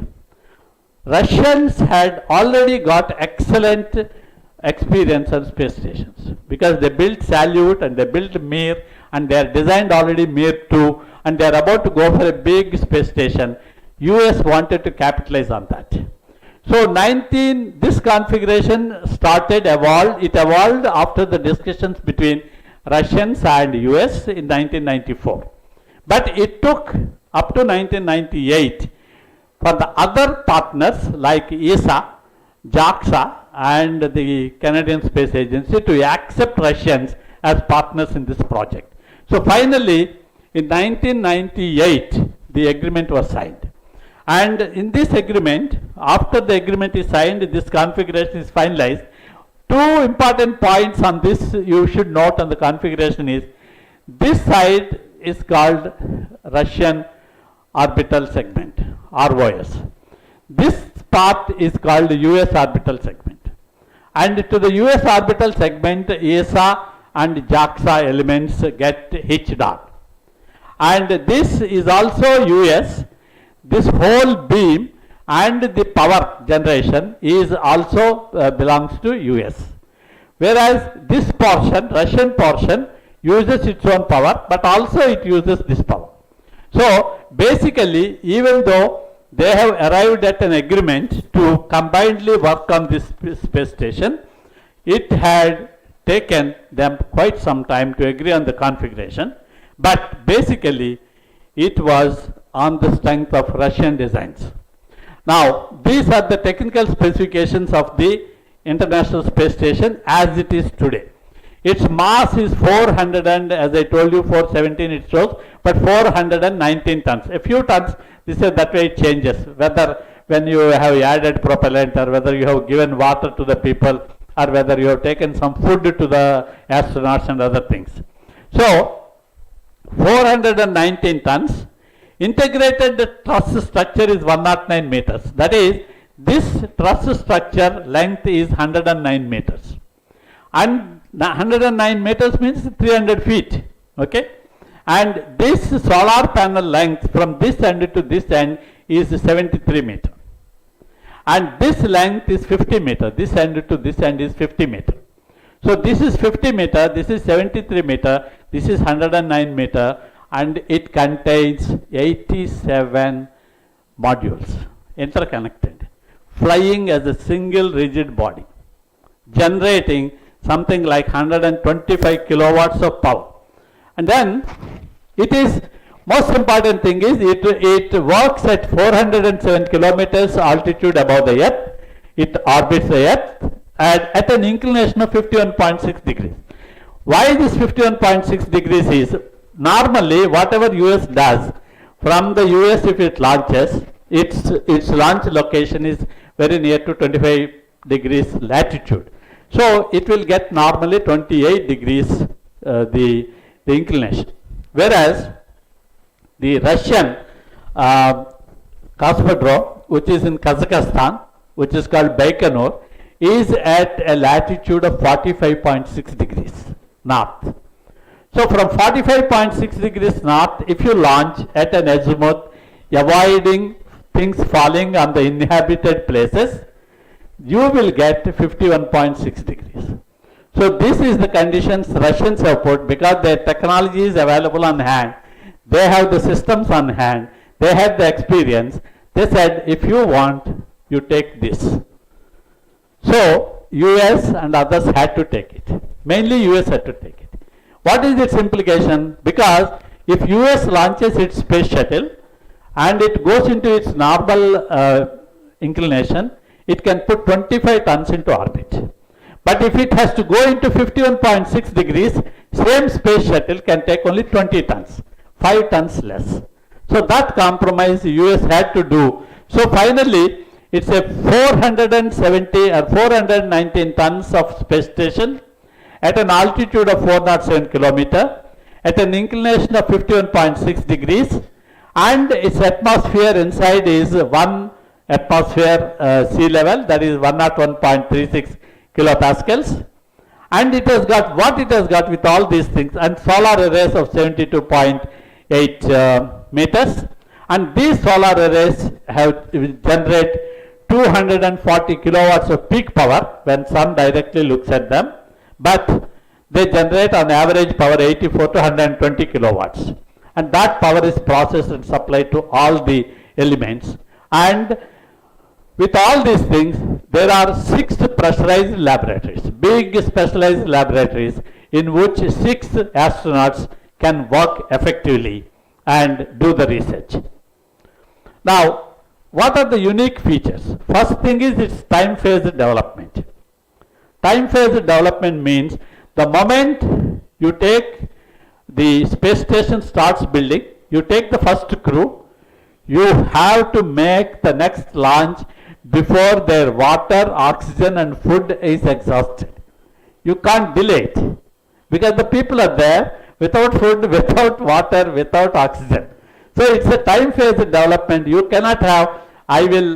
Russians had already got excellent experience on space stations because they built Salyut and they built Mir and they are designed already Mir 2 and they are about to go for a big space station. US wanted to capitalize on that. So this configuration evolved. It evolved after the discussions between Russians and US in 1994. But it took up to 1998 for the other partners like ESA, JAXA and the Canadian Space Agency to accept Russians as partners in this project. So finally, in 1998, the agreement was signed. And in this agreement, after the agreement is signed, this configuration is finalized. Two important points on this you should note on the configuration is, this side is called Russian Orbital Segment, ROS. This part is called US Orbital Segment. And to the US Orbital Segment, ESA and JAXA elements get hitched on. And this is also US. This whole beam and the power generation is also belongs to US. Whereas this portion, Russian portion, uses its own power, but also it uses this power. So basically, even though they have arrived at an agreement to combinedly work on this space station, it had taken them quite some time to agree on the configuration, but basically it was on the strength of Russian designs. Now, these are the technical specifications of the International Space Station as it is today. Its mass is 400 and, as I told you, 417 it shows, but 419 tons. A few tons, this is that way it changes, whether when you have added propellant or whether you have given water to the people or whether you have taken some food to the astronauts and other things. So, 419 tons. Integrated truss structure is 109 meters. That is, this truss structure length is 109 meters. And 109 meters means 300 feet. Okay? And this solar panel length from this end to this end is 73 meters. And this length is 50 meters. This end to this end is 50 meters. So this is 50 meter, this is 73 meter, this is 109 meter, and it contains 87 modules interconnected, flying as a single rigid body, generating something like 125 kilowatts of power. And then it is, most important thing is it works at 407 kilometers altitude above the earth. It orbits the earth at an inclination of 51.6 degrees. Why this 51.6 degrees is, normally whatever US does, from the US if it launches, its launch location is very near to 25 degrees latitude. So it will get normally 28 degrees the inclination. Whereas the Russian cosmodrome, which is in Kazakhstan, which is called Baikonur, is at a latitude of 45.6 degrees north. So from 45.6 degrees north, if you launch at an azimuth, avoiding things falling on the inhabited places, you will get 51.6 degrees. So this is the conditions Russians have put, because their technology is available on hand. They have the systems on hand. They have the experience. They said, if you want, you take this. So US and others had to take it. Mainly US had to take it. What is its implication? Because if US launches its space shuttle and it goes into its normal inclination, it can put 25 tons into orbit. But if it has to go into 51.6 degrees, same space shuttle can take only 20 tons, 5 tons less. So that compromise the US had to do. So finally, it's a 470 or 419 tons of space station at an altitude of 407 kilometer, at an inclination of 51.6 degrees, and its atmosphere inside is 1 atmosphere sea level, that is 101.36 kilopascals. And it has got what it has got with all these things, and solar arrays of 72.8 meters. And these solar arrays have generate 240 kilowatts of peak power when sun directly looks at them, but they generate on average power 84 to 120 kilowatts. And that power is processed and supplied to all the elements. And with all these things, there are 6 pressurized laboratories, big specialized laboratories in which 6 astronauts can work effectively and do the research. Now, what are the unique features? First thing is its time phase development. Time phase development means the moment you take the space station starts building, you take the first crew, you have to make the next launch before their water, oxygen and food is exhausted. You can't delay it because the people are there without food, without water, without oxygen. So it's a time phase development. You cannot have, I will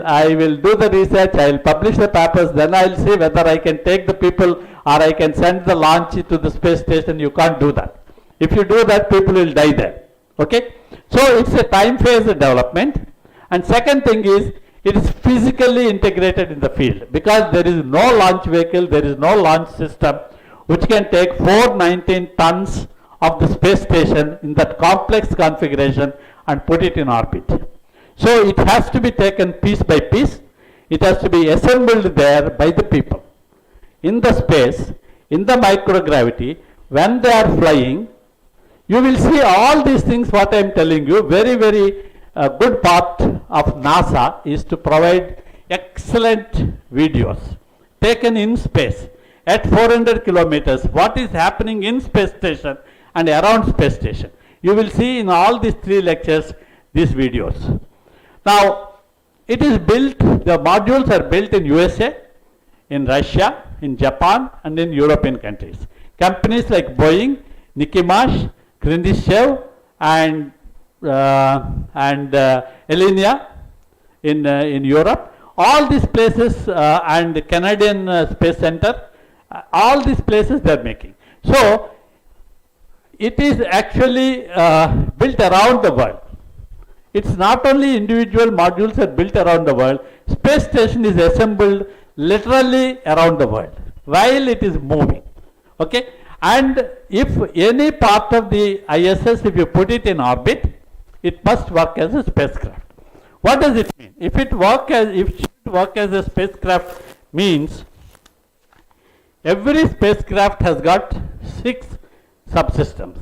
do the research, I will publish the papers, then I will see whether I can take the people or I can send the launch to the space station. You can't do that. If you do that, people will die there. Okay? So it's a time phase development. And second thing is, it is physically integrated in the field because there is no launch vehicle, there is no launch system which can take 419 tons of the space station in that complex configuration and put it in orbit. So it has to be taken piece by piece. It has to be assembled there by the people. In the space, in the microgravity, when they are flying, you will see all these things what I am telling you. Very, very good part of NASA is to provide excellent videos taken in space at 400 kilometers. What is happening in space station and around space station. You will see in all these 3 lectures these videos. Now, it is built, the modules are built in USA, in Russia, in Japan and in European countries. Companies like Boeing, Nikimash, Krindyshev and Elenia in Europe, all these places and the Canadian Space Center, all these places they are making. So it is actually built around the world. It's not only individual modules are built around the world, space station is assembled literally around the world while it is moving. Okay? And if any part of the ISS, if you put it in orbit, it must work as a spacecraft. What does it mean? If it should work as a spacecraft means every spacecraft has got 6 subsystems.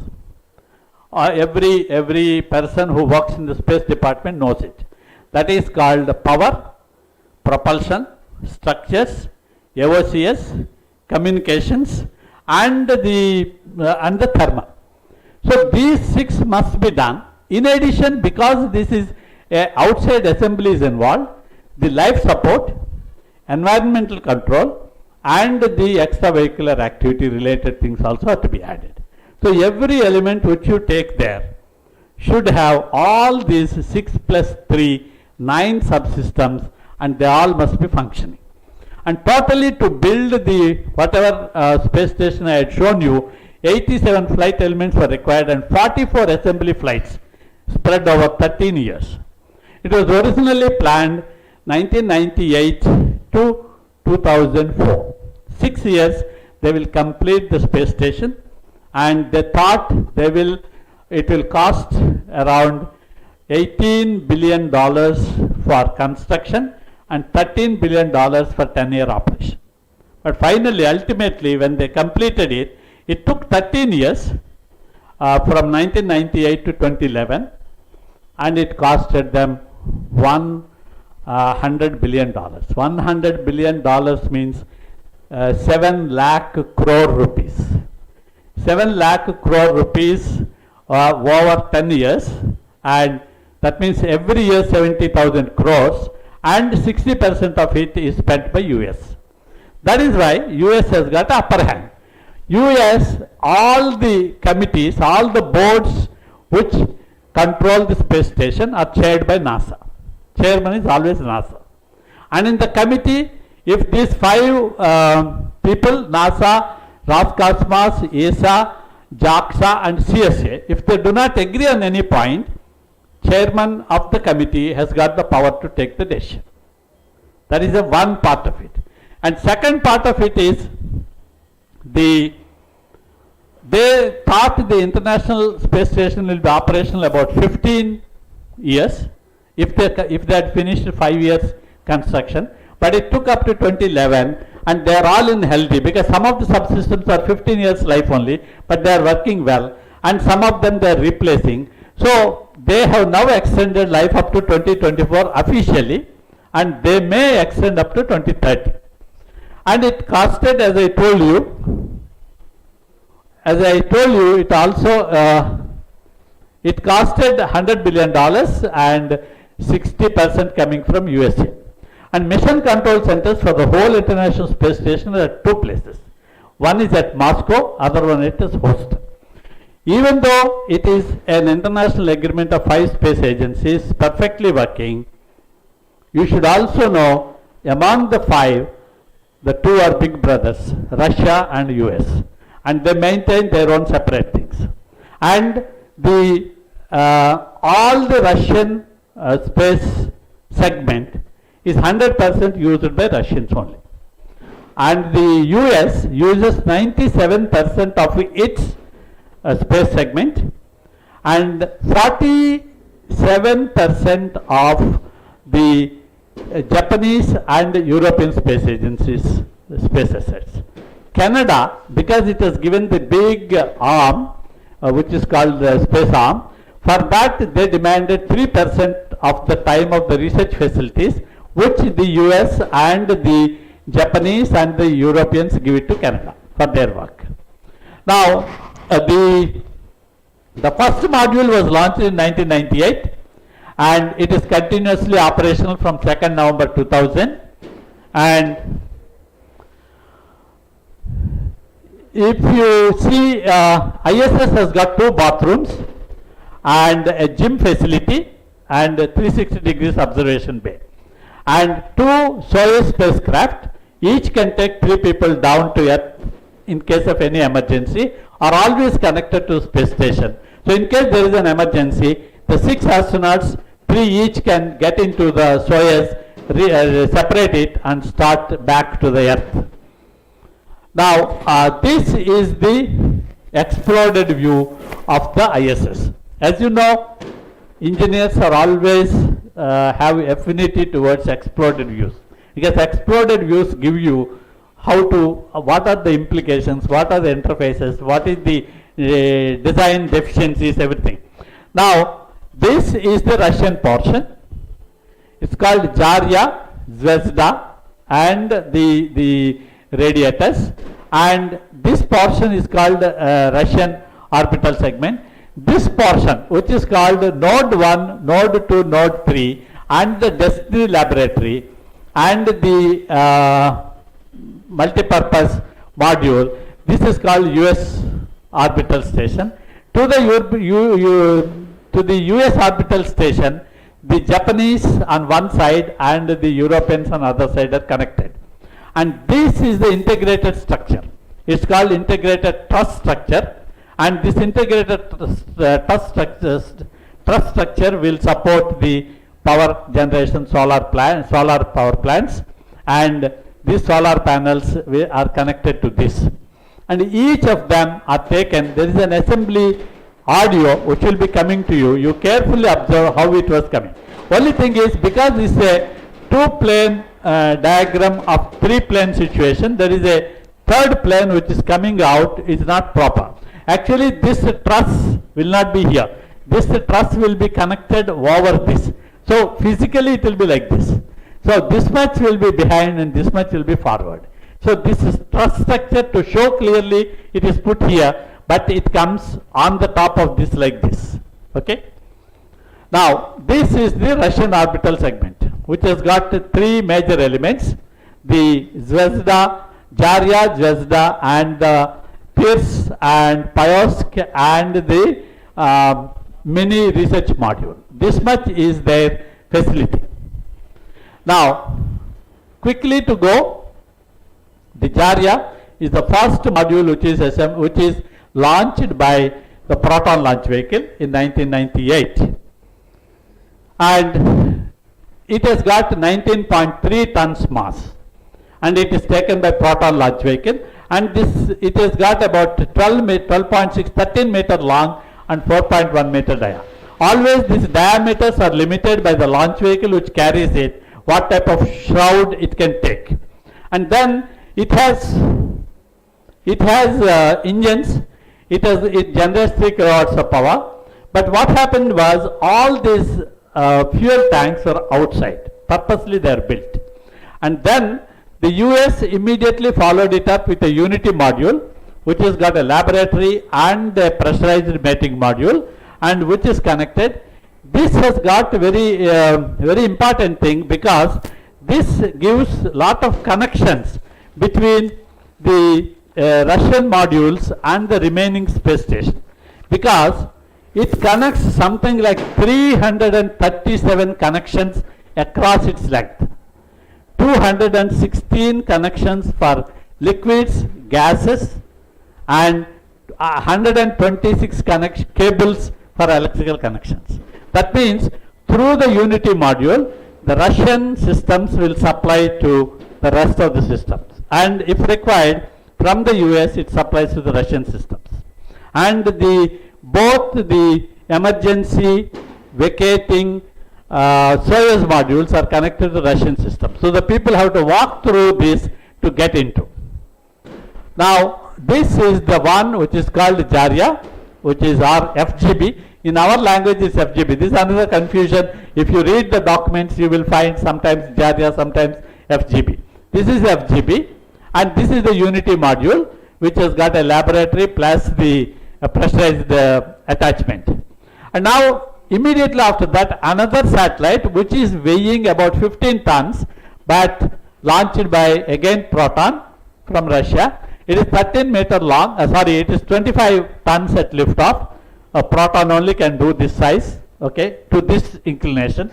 Every person who works in the space department knows it. That is called power, propulsion, structures, AOCS, communications, and the thermal. So these 6 must be done. In addition, because this is outside assembly is involved, the life support, environmental control, and the extravehicular activity related things also have to be added. So every element which you take there should have all these 6 plus 3, 9 subsystems, and they all must be functioning. And totally to build the whatever space station I had shown you, 87 flight elements were required and 44 assembly flights spread over 13 years. It was originally planned 1998 to 2004. 6 years they will complete the space station, and they thought it will cost around $18 billion for construction and $13 billion for 10-year operation. But finally, ultimately, when they completed it, it took 13 years from 1998 to 2011, and it costed them $100 billion. $100 billion means 7 lakh crore rupees. 7 lakh crore rupees over 10 years, and that means every year 70,000 crores, and 60% of it is spent by US. That is why US has got upper hand. US, all the committees, all the boards which control the space station are chaired by NASA. Chairman is always NASA. And in the committee, if these 5 people, NASA, Roscosmos, ESA, JAXA and CSA, if they do not agree on any point, chairman of the committee has got the power to take the decision. That is the one part of it. And second part of it is they thought the International Space Station will be operational about 15 years if they had finished 5 years construction, but it took up to 2011, and they are all in healthy because some of the subsystems are 15 years life only, but they are working well, and some of them they are replacing. So they have now extended life up to 2024 officially, and they may extend up to 2030. And it costed, as I told you, it also it costed $100 billion and 60% coming from USA. And mission control centers for the whole International Space Station are at 2 places. One is at Moscow, other one it is Houston. Even though it is an international agreement of 5 space agencies perfectly working, you should also know among the 5, the 2 are big brothers, Russia and US, and they maintain their own separate things. And the all the Russian space segment is 100% used by Russians only. And the US uses 97% of its space segment, and 47% of the Japanese and European space agencies space assets. Canada, because it has given the big arm, which is called the space arm, for that they demanded 3% of the time of the research facilities, which the US and the Japanese and the Europeans give it to Canada for their work. Now, the first module was launched in 1998, and it is continuously operational from 2nd November 2000. And if you see, ISS has got 2 bathrooms and a gym facility and a 360 degrees observation bay, and 2 Soyuz spacecraft, each can take 3 people down to Earth in case of any emergency, are always connected to space station. So in case there is an emergency, the 6 astronauts, 3 each can get into the Soyuz, separate it and start back to the Earth. Now this is the exploded view of the ISS. As you know, engineers are always have affinity towards exploded views, because exploded views give you how to, what are the implications, what are the interfaces, what is the design deficiencies, everything. Now this is the Russian portion. It's called Zarya, Zvezda, and the radiators, and this portion is called Russian orbital segment. This portion, which is called Node 1, Node 2, Node 3, and the Destiny Laboratory, and the multi-purpose module, this is called US orbital station. To the US orbital station, the Japanese on one side and the Europeans on other side are connected. And this is the integrated structure. It's called integrated truss structure, and this integrated truss structure will support the power generation solar power plants, and these solar panels are connected to this. And each of them are taken, there is an assembly audio which will be coming to you. You carefully observe how it was coming. Only thing is, because this is a 2-plane diagram of 3-plane situation, there is a 3rd plane which is coming out is not proper. Actually, this truss will not be here. This truss will be connected over this. So physically it will be like this. So this much will be behind and this much will be forward. So this is truss structure, to show clearly it is put here, but it comes on the top of this like this. Okay. Now this is the Russian orbital segment, which has got three major elements: the Zvezda, Zarya, Zvezda, and the Pirs and Pyosk, and the mini research module. This much is their facility. Now, quickly to go, the Zarya is the first module which is launched by the Proton launch vehicle in 1998, and it has got 19.3 tons mass, and it is taken by Proton launch vehicle, and it has got about 12.6, 13 meter long and 4.1 meter dia. Always these diameters are limited by the launch vehicle which carries it, what type of shroud it can take. And then it has engines, it generates 3 kilowatts of power. But what happened was, all these fuel tanks are outside, purposely they are built. And then the US immediately followed it up with a Unity module, which has got a laboratory and a pressurized mating module, and which is connected. This has got very important thing, because this gives lot of connections between the Russian modules and the remaining space station, because it connects something like 337 connections across its length, 216 connections for liquids, gases, and 126 cables for electrical connections. That means through the Unity module, the Russian systems will supply to the rest of the systems, and if required from the US, it supplies to the Russian systems. And both the emergency vacating Soyuz modules are connected to the Russian system. So the people have to walk through this to get into. Now this is the one which is called Zarya, which is our FGB. In our language is FGB. This is another confusion. If you read the documents, you will find sometimes Zarya, sometimes FGB. This is FGB, and this is the Unity module, which has got a laboratory plus the pressurized attachment. And now immediately after that, another satellite which is weighing about 15 tons, but launched by again Proton from Russia. It is 13 meter long, it is 25 tons at liftoff. A Proton only can do this size, okay, to this inclination.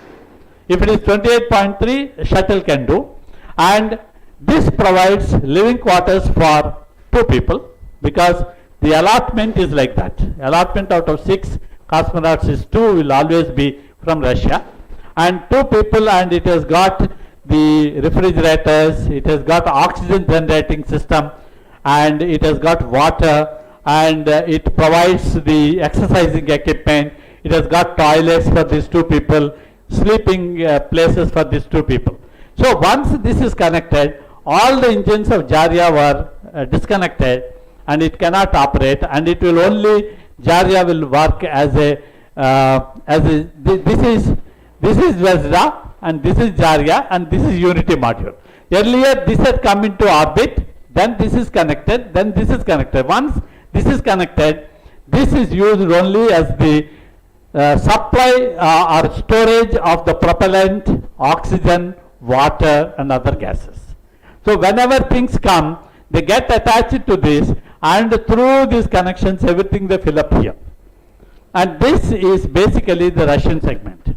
If it is 28.3, shuttle can do. And this provides living quarters for 2 people, because the allotment is like that. Allotment out of 6 cosmonauts is 2, will always be from Russia. And 2 people, and it has got the refrigerators, it has got oxygen generating system, and it has got water, and it provides the exercising equipment. It has got toilets for these 2 people, sleeping places for these 2 people. So once this is connected, all the engines of Zarya were disconnected, and it cannot operate, and it will only, Zarya will work as this is Zvezda, and this is Zarya, and this is Unity module. Earlier this had come into orbit, then this is connected, then this is connected. Once this is connected, this is used only as the supply or storage of the propellant, oxygen, water, and other gases. So whenever things come, they get attached to this, and through these connections everything they fill up here. And this is basically the Russian segment.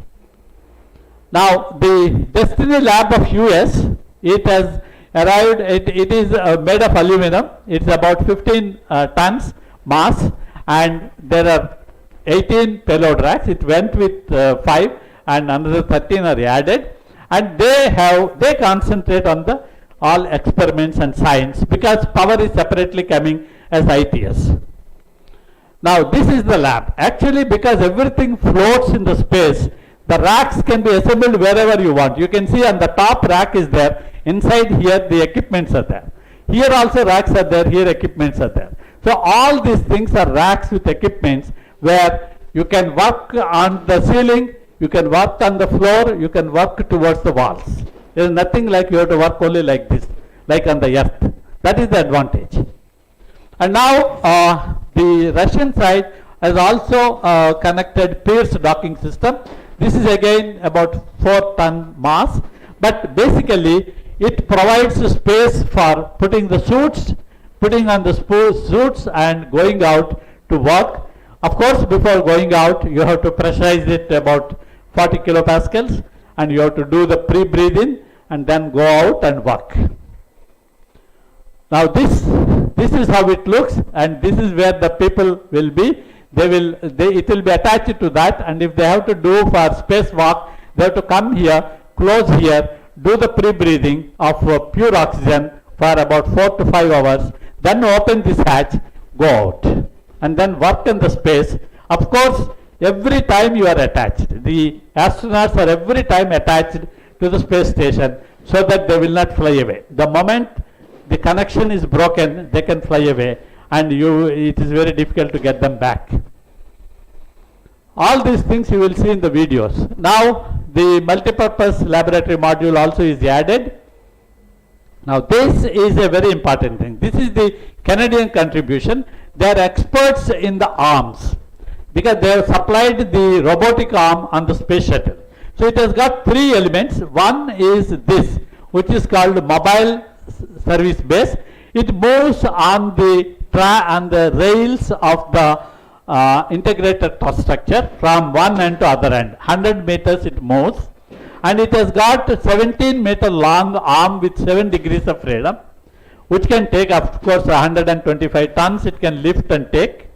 Now the Destiny Lab of US, it has arrived, it is made of aluminum. It's about 15 tons mass, and there are 18 payload racks. It went with 5, and another 13 are added, and they concentrate on the all experiments and science, because power is separately coming as ITS. Now this is the lab. Actually, because everything floats in the space, the racks can be assembled wherever you want. You can see on the top rack is there. Inside here the equipments are there. Here also racks are there. Here equipments are there. So So all these things are racks with equipments where you can work on the ceiling, you can work on the floor, you can work towards the walls. There is nothing like you have to work only like this, like on the earth. That is the advantage. And now the Russian side has also connected Pierce docking system. This is again about 4-ton mass, but basically it provides space for putting the suits, putting on the suits and going out to work. Of course, before going out, you have to pressurize it about 40 kilopascals, and you have to do the pre-breathing and then go out and work. Now this is how it looks, and this is where the people will be. It will be attached to that, and if they have to do for spacewalk, they have to come here, close here, do the pre-breathing of pure oxygen for about 4 to 5 hours, then open this hatch, go out, and then work in the space. Of course, every time you are attached. The astronauts are every time attached to the space station so that they will not fly away. The moment the connection is broken, they can fly away, and it is very difficult to get them back. All these things you will see in the videos. Now the multipurpose laboratory module also is added. Now this is a very important thing. This is the Canadian contribution. They are experts in the arms because they have supplied the robotic arm on the space shuttle. So it has got 3 elements. One is this, which is called mobile service base. It moves on the rails of the integrated truss structure from one end to other end. 100 meters it moves, and it has got 17-meter long arm with 7 degrees of freedom, which can take, of course, 125 tons it can lift and take.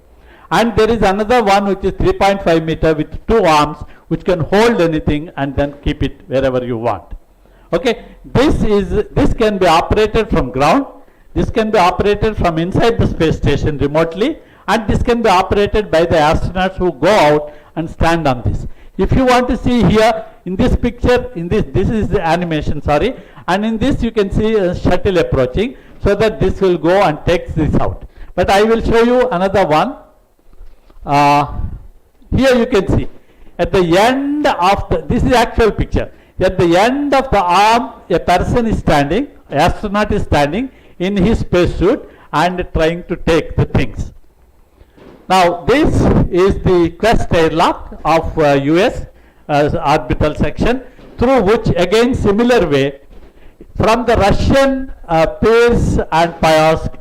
And there is another one which is 3.5 meter with 2 arms which can hold anything and then keep it wherever you want. Okay, this can be operated from ground, this can be operated from inside the space station remotely, and this can be operated by the astronauts who go out and stand on this. If you want to see here in this picture, this is the animation, sorry, and in this you can see a shuttle approaching, so that this will go and takes this out. But I will show you another one. Here you can see at the end of this is actual picture. At the end of the arm, a person is standing, astronaut is standing in his spacesuit and trying to take the things. Now this is the Quest airlock of US orbital section, through which again similar way from the Russian Pierce and Pyosk,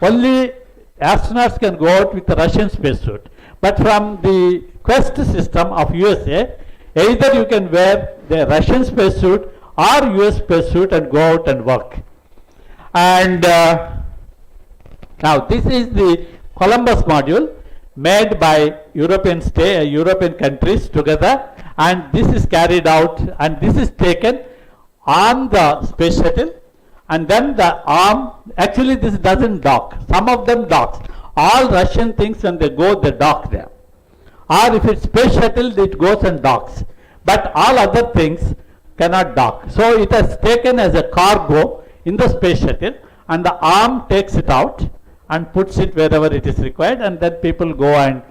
only astronauts can go out with the Russian spacesuit. But from the Quest system of USA, either you can wear the Russian spacesuit or US spacesuit and go out and work. And now this is the Columbus module made by European countries together, and this is carried out and this is taken on the space shuttle, and then the arm, actually this doesn't dock, some of them docks. All Russian things when they go, they dock there, or if it's space shuttle it goes and docks, but all other things cannot dock. So it has taken as a cargo in the space shuttle, and the arm takes it out and puts it wherever it is required, and then people go and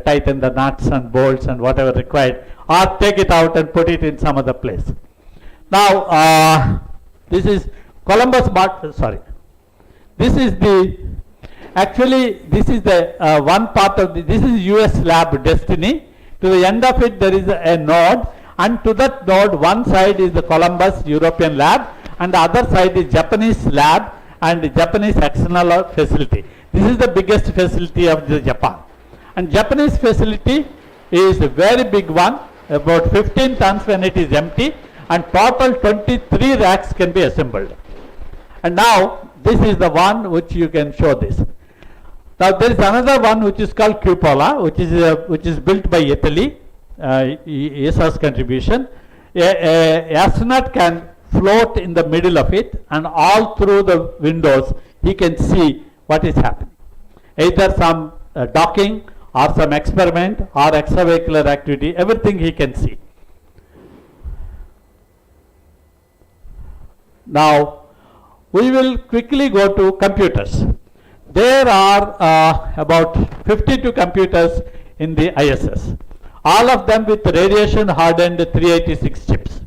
tighten the nuts and bolts and whatever required, or take it out and put it in some other place. Now this is Columbus this is the this is the one part of this is US lab Destiny. To the end of it there is a node, and to that node one side is the Columbus European lab and the other side is Japanese lab and the Japanese external facility. This is the biggest facility of the Japan, and Japanese facility is a very big one, about 15 tons when it is empty, and total 23 racks can be assembled. And now this is the one which you can show this. Now there is another one which is called Cupola, which is built by Italy, ESA's contribution. A astronaut can float in the middle of it, and all through the windows he can see what is happening, either some docking or some experiment or extravehicular activity, everything he can see. Now we will quickly go to computers. there are about 52 computers in the ISS, all of them with radiation hardened 386 chips.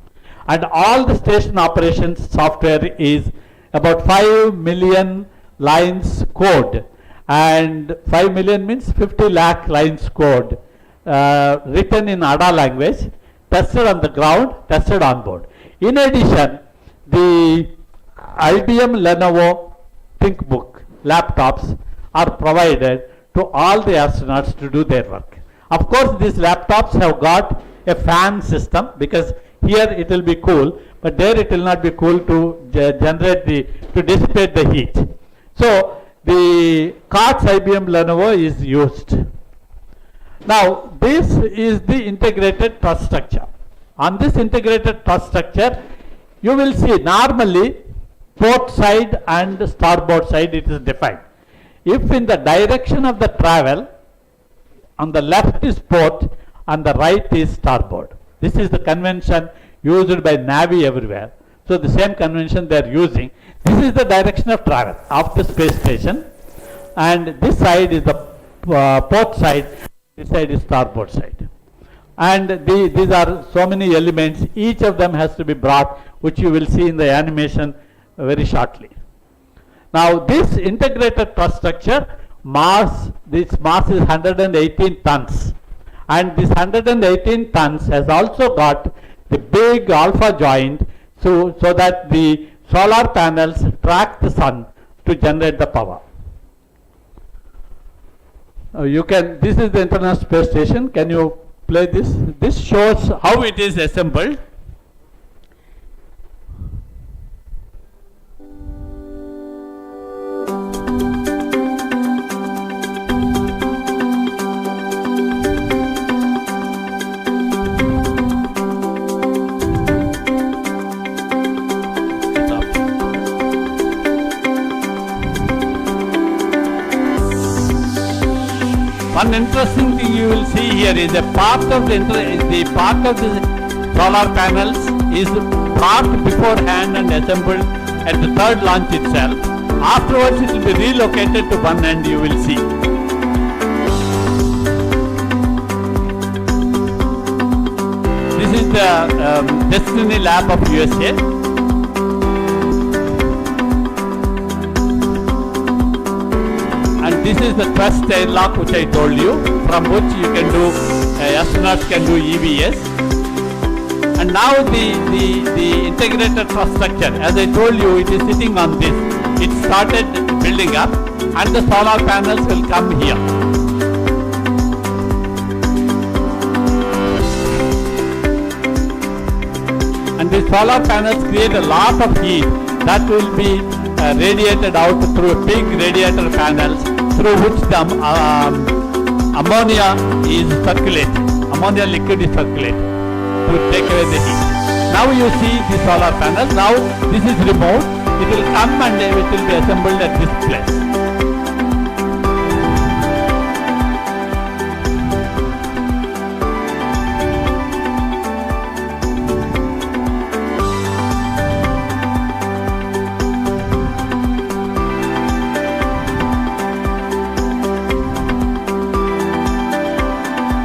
And all the station operations software is about 5 million lines code, and 5 million means 50 lakh lines code written in ADA language, tested on the ground, tested on board. In addition, the IBM Lenovo ThinkBook laptops are provided to all the astronauts to do their work. Of course, these laptops have got a fan system, because here it will be cool, but there it will not be cool to to dissipate the heat. So the COTS IBM Lenovo is used. Now this is the integrated truss structure. On this integrated truss structure, you will see normally port side and starboard side it is defined. If in the direction of the travel, on the left is port, on the right is starboard. This is the convention used by Navy everywhere. So the same convention they are using. This is the direction of travel of the space station, and this side is the port side, this side is starboard side. And these are so many elements, each of them has to be brought, which you will see in the animation very shortly. Now this integrated truss structure, this mass is 118 tons, and this 118 tons has also got the big alpha joint, so that the solar panels track the sun to generate the power. This is the International Space Station. Can you play this? This shows how it is assembled. One interesting thing you will see here is a part of the solar panels is brought beforehand and assembled at the third launch itself. Afterwards it will be relocated to one end, you will see. This is the Destiny Lab of USA. This is the thrust airlock which I told you, from which you can do, astronauts can do EVS. And now the integrated truss structure, as I told you, it is sitting on this. It started building up, and the solar panels will come here. And the solar panels create a lot of heat that will be radiated out through big radiator panels, through which the ammonia is circulated. Ammonia liquid is circulated to take away the heat. Now you see the solar panel. Now this is removed. It will come and it will be assembled at this place.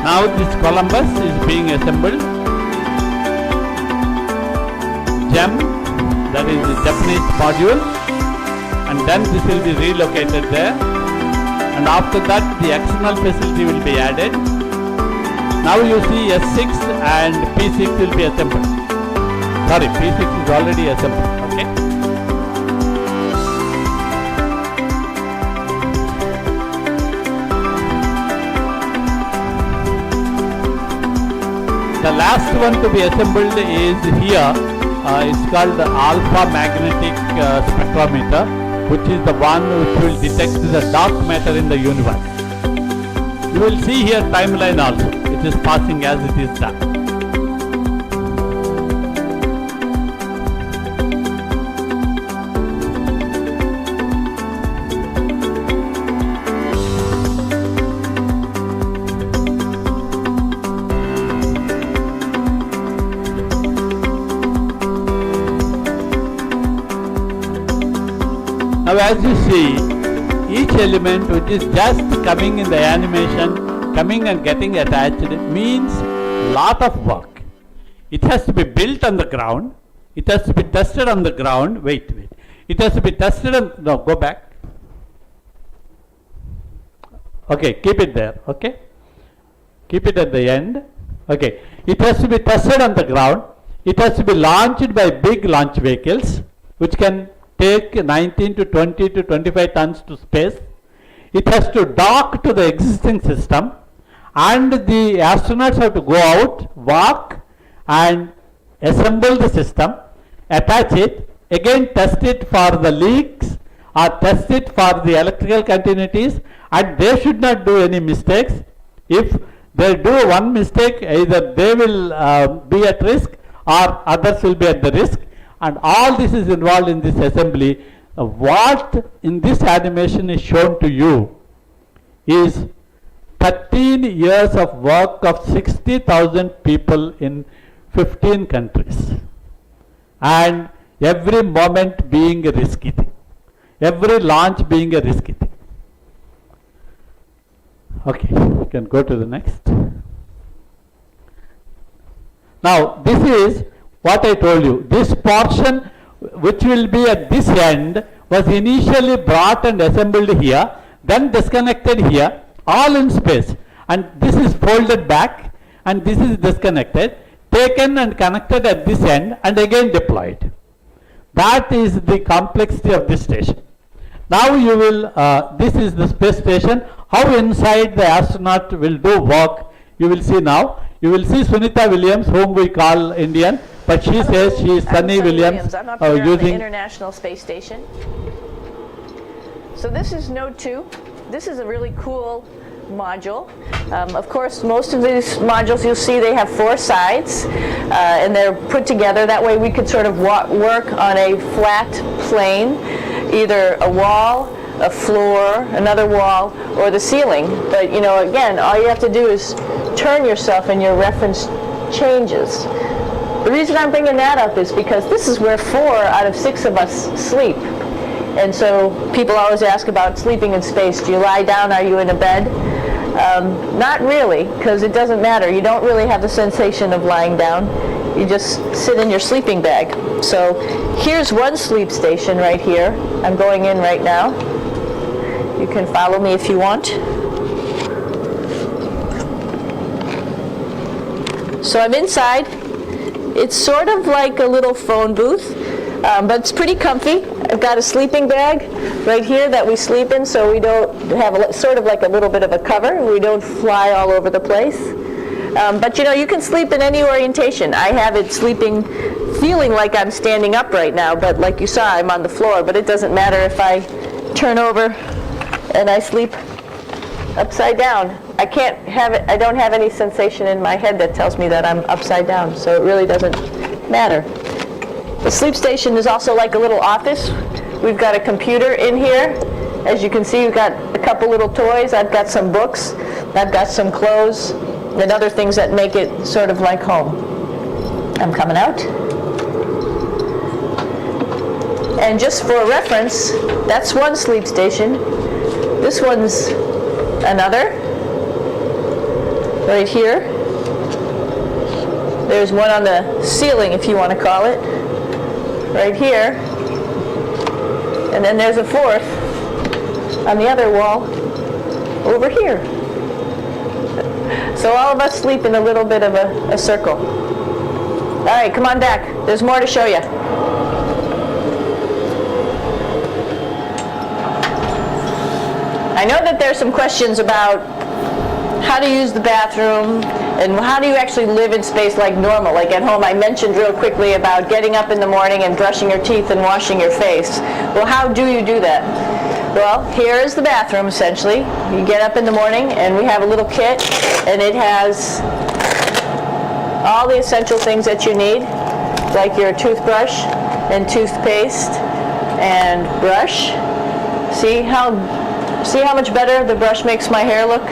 Now this Columbus is being assembled. GEM, that is the Japanese module, and then this will be relocated there, and after that the external facility will be added. Now you see S6 and P6 will be assembled. Sorry, P6 is already assembled. Okay. The last one to be assembled is here. It's called the alpha magnetic spectrometer, which is the one which will detect the dark matter in the universe. You will see here timeline also. It is passing as it is done. Now as you see, each element which is just coming in the animation, coming and getting attached, means lot of work. It has to be built on the ground. It has to be tested on the ground. Wait. It has to be tested on, no, go back. Okay, keep it there, okay? Keep it at the end. Okay, it has to be tested on the ground. It has to be launched by big launch vehicles, which can take 19 to 20 to 25 tons to space. It has to dock to the existing system, and the astronauts have to go out, walk, and assemble the system, attach it, again test it for the leaks or test it for the electrical continuities, and they should not do any mistakes. If they do one mistake, either they will be at risk or others will be at the risk, and all this is involved in this assembly. What in this animation is shown to you is 13 years of work of 60,000 people in 15 countries, and every moment being a risky thing, every launch being a risky thing. Okay, you can go to the next. Now, this is what I told you. This portion which will be at this end was initially brought and assembled here, then disconnected here, all in space. And this is folded back, and this is disconnected, taken and connected at this end, and again deployed. That is the complexity of this station. Now you will, this is the space station. How inside the astronaut will do work, you will see now. You will see Sunita Williams, whom we call Indian, but she says she is Sunny Williams. I'm up here on the using International Space Station. So this is Node 2. This is a really cool module. Of course, most of these modules you'll see they have 4 sides, and they're put together. That way we could sort of work on a flat plane, either a wall, a floor, another wall, or the ceiling. But you know, again, all you have to do is turn yourself and your reference changes. The reason I'm bringing that up is because this is where 4 out of 6 of us sleep. And so people always ask about sleeping in space. Do you lie down? Are you in a bed? Not really, because it doesn't matter. You don't really have the sensation of lying down. You just sit in your sleeping bag. So here's one sleep station right here. I'm going in right now. You can follow me if you want. So I'm inside. It's sort of like a little phone booth, but it's pretty comfy. I've got a sleeping bag right here that we sleep in, so we don't have sort of like a little bit of a cover. We don't fly all over the place. But you know, you can sleep in any orientation. I have it sleeping, feeling like I'm standing up right now, but like you saw, I'm on the floor. But it doesn't matter if I turn over and I sleep upside down. I can't have it. I don't have any sensation in my head that tells me that I'm upside down, so it really doesn't matter. The sleep station is also like a little office. We've got a computer in here. As you can see, we've got a couple little toys. I've got some books. I've got some clothes and other things that make it sort of like home. I'm coming out. And just for reference, that's one sleep station. This one's another. Right here. There's one on the ceiling, if you want to call it. Right here. And then there's a 4th on the other wall over here. So all of us sleep in a little bit of a circle. All right, come on back. There's more to show you. I know that there's some questions about how to use the bathroom and how do you actually live in space like normal, like at home. I mentioned real quickly about getting up in the morning and brushing your teeth and washing your face. Well, how do you do that? Well, here is the bathroom essentially. You get up in the morning and we have a little kit, and it has all the essential things that you need, like your toothbrush and toothpaste and brush. See how much better the brush makes my hair look?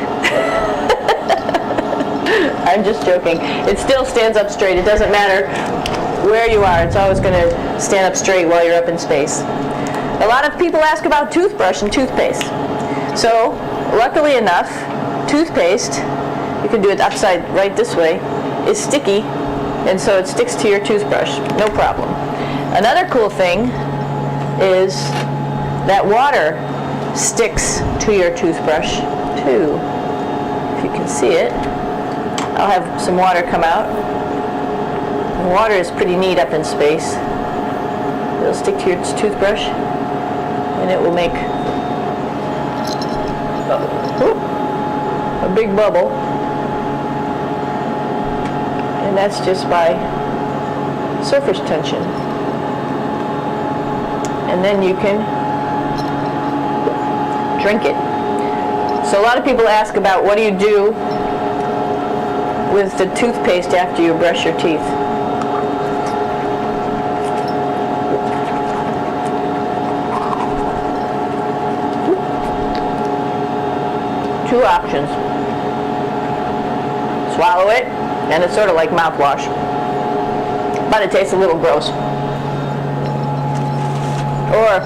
I'm just joking. It still stands up straight. It doesn't matter where you are. It's always going to stand up straight while you're up in space. A lot of people ask about toothbrush and toothpaste. So, luckily enough, toothpaste, you can do it upside right this way, is sticky, and so it sticks to your toothbrush, no problem. Another cool thing is that water sticks to your toothbrush too. If you can see it, I'll have some water come out. The water is pretty neat up in space. It'll stick to your toothbrush, and it will make a big bubble, and that's just by surface tension. And then you can drink it. So a lot of people ask about what do you do with the toothpaste after you brush your teeth. Two options. Swallow it, and it's sort of like mouthwash, but it tastes a little gross. Or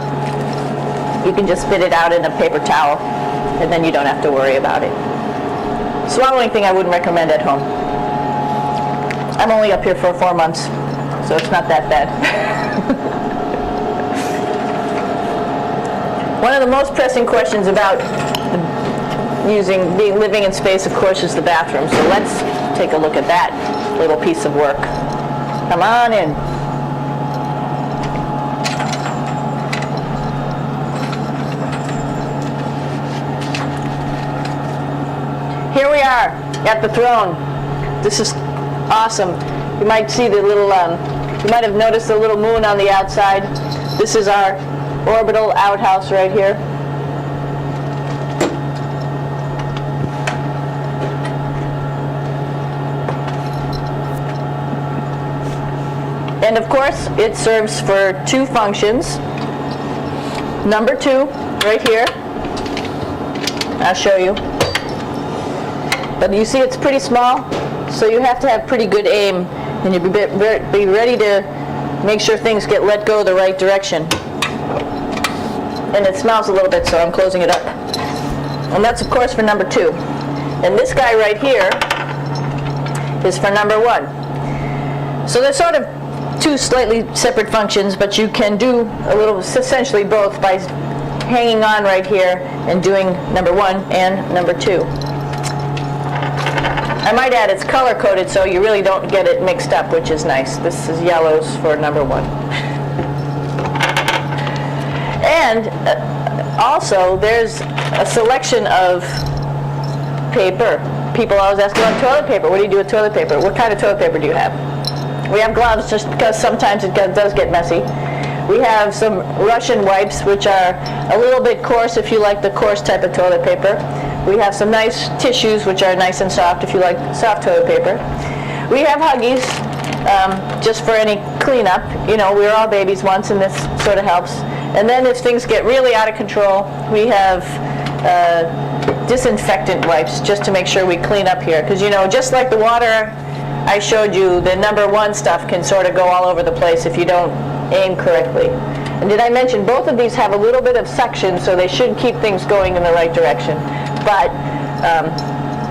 you can just spit it out in a paper towel, and then you don't have to worry about it. Swallowing thing I wouldn't recommend at home. I'm only up here for 4 months, so it's not that bad. One of the most pressing questions about living in space, of course, is the bathroom. So let's take a look at that little piece of work. Come on in. Here we are at the throne. This is awesome. You might see the little, you might have noticed the little moon on the outside. This is our orbital outhouse right here. And of course, it serves for two functions. Number 2, right here. I'll show you. But you see it's pretty small, so you have to have pretty good aim, and you be ready to make sure things get let go the right direction. And it smells a little bit, so I'm closing it up. And that's of course for number 2. And this guy right here is for number 1. So they're sort of two slightly separate functions, but you can do a little, essentially both, by hanging on right here and doing number 1 and number 2. I might add it's color coded, so you really don't get it mixed up, which is nice. This is yellows for number 1. And also there's a selection of paper. People always ask about toilet paper. What do you do with toilet paper? What kind of toilet paper do you have? We have gloves just because sometimes it does get messy. We have some Russian wipes, which are a little bit coarse if you like the coarse type of toilet paper. We have some nice tissues, which are nice and soft if you like soft toilet paper. We have Huggies, just for any cleanup. You know, we were all babies once, and this sort of helps. And then if things get really out of control, we have disinfectant wipes, just to make sure we clean up here. Because, you know, just like the water I showed you, the number 1 stuff can sort of go all over the place if you don't aim correctly. And did I mention both of these have a little bit of suction, so they should keep things going in the right direction. But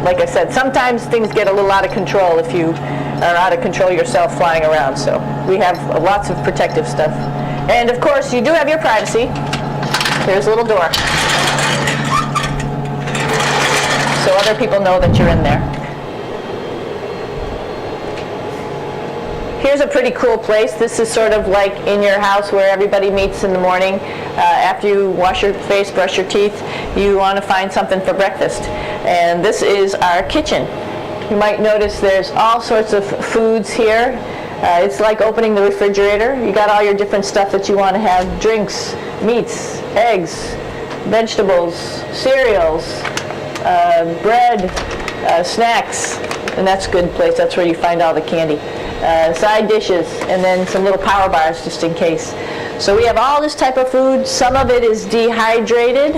like I said, sometimes things get a little out of control if you are out of control yourself flying around. So we have lots of protective stuff. And of course, you do have your privacy. There's a little door, so other people know that you're in there. Here's a pretty cool place. This is sort of like in your house where everybody meets in the morning. After you wash your face, brush your teeth, you want to find something for breakfast. And this is our kitchen. You might notice there's all sorts of foods here. It's like opening the refrigerator. You got all your different stuff that you want to have: drinks, meats, eggs, vegetables, cereals, bread, snacks. And that's a good place. That's where you find all the candy. Side dishes, and then some little power bars just in case. So we have all this type of food. Some of it is dehydrated,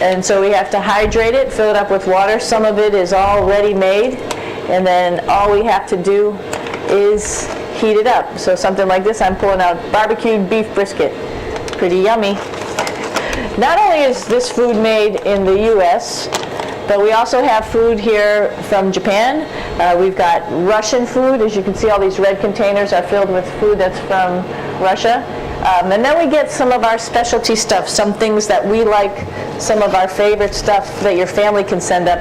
and so we have to hydrate it, fill it up with water. Some of it is already made, and then all we have to do is heat it up. So something like this, I'm pulling out barbecued beef brisket. Pretty yummy. not only is this food made in the U.S., but we also have food here from Japan. We've got Russian food. As you can see, all these red containers are filled with food that's from Russia. And then we get some of our specialty stuff, some things that we like, some of our favorite stuff that your family can send up.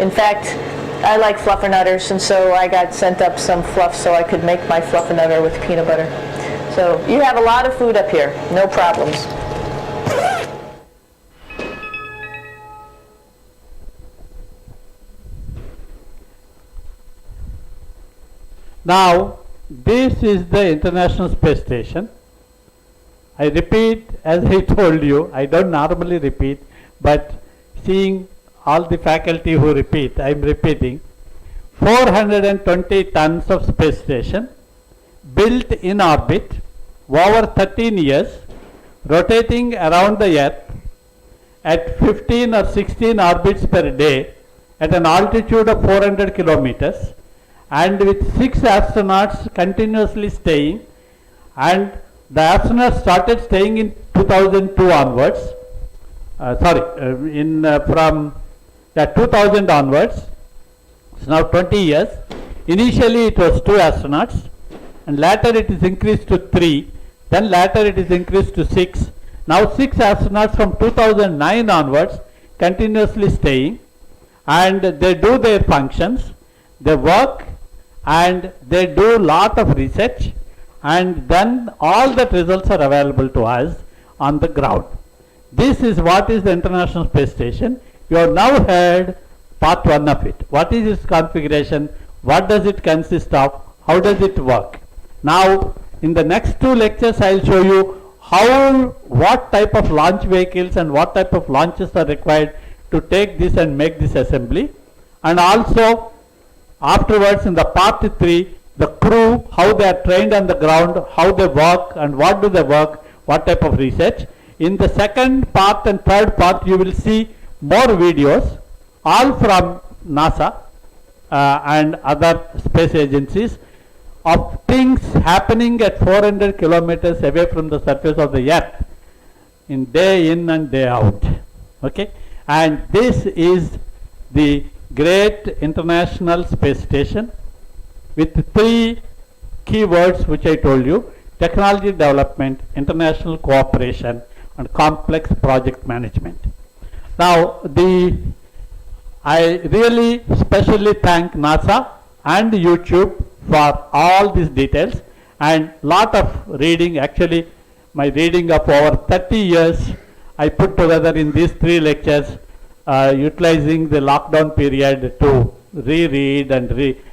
In fact, I like fluffernutters, and so I got sent up some fluff so I could make my fluffernutter with peanut butter. So you have a lot of food up here, no problems. Now, this is the International Space Station. I repeat, as I told you, I don't normally repeat, but seeing all the faculty who repeat, I am repeating. 420 tons of space station, built in orbit, over 13 years, rotating around the Earth at 15 or 16 orbits per day at an altitude of 400 kilometers, and with 6 astronauts continuously staying, and the astronauts started staying in 2002 onwards, from 2000 onwards. It's now 20 years. Initially it was 2 astronauts, and later it is increased to 3, then later it is increased to 6. Now 6 astronauts from 2009 onwards continuously staying, and they do their functions, they work, and they do lot of research, and then all that results are available to us on the ground. This is what is the International Space Station. You have now heard part 1 of it. What is its configuration? What does it consist of? How does it work? Now, in the next 2 lectures, I will show you what type of launch vehicles and what type of launches are required to take this and make this assembly. And also, afterwards, in the part 3, the crew, how they are trained on the ground, how they work and what do they work, what type of research. In the second part and third part, you will see more videos, all from NASA and other space agencies, of things happening at 400 kilometers away from the surface of the Earth, in day in and day out. Okay? And this is the great International Space Station, with 3 keywords which I told you: technology development, international cooperation, and complex project management. Now, I really specially thank NASA and YouTube for all these details, and lot of reading. Actually, my reading of over 30 years I put together in these 3 lectures, utilizing the lockdown period to reread and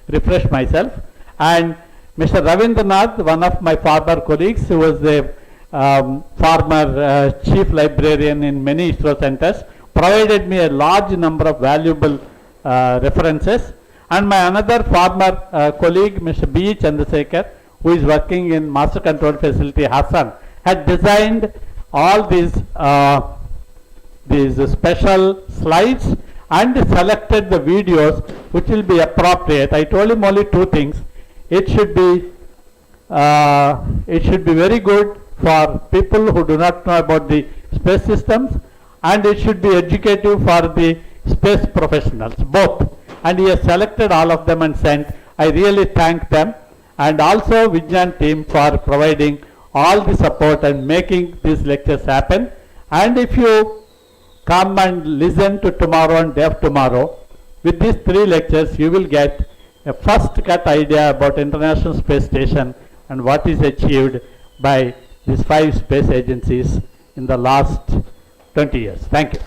refresh myself. And Mr. Ravindranath, one of my former colleagues, who was the former chief librarian in many ISRO centers, provided me a large number of valuable references. And my another former colleague, Mr. B. Chandrasekhar, who is working in Master Control Facility Hassan, had designed all these special slides and selected the videos which will be appropriate. I told him only 2 things. It should be very good for people who do not know about the space systems, and it should be educative for the space professionals, both. And he has selected all of them and sent. I really thank them, and also Vignan team for providing all the support and making these lectures happen. And if you come and listen to tomorrow and day after tomorrow, with these 3 lectures, you will get a first cut idea about International Space Station and what is achieved by these 5 space agencies in the last 20 years. Thank you.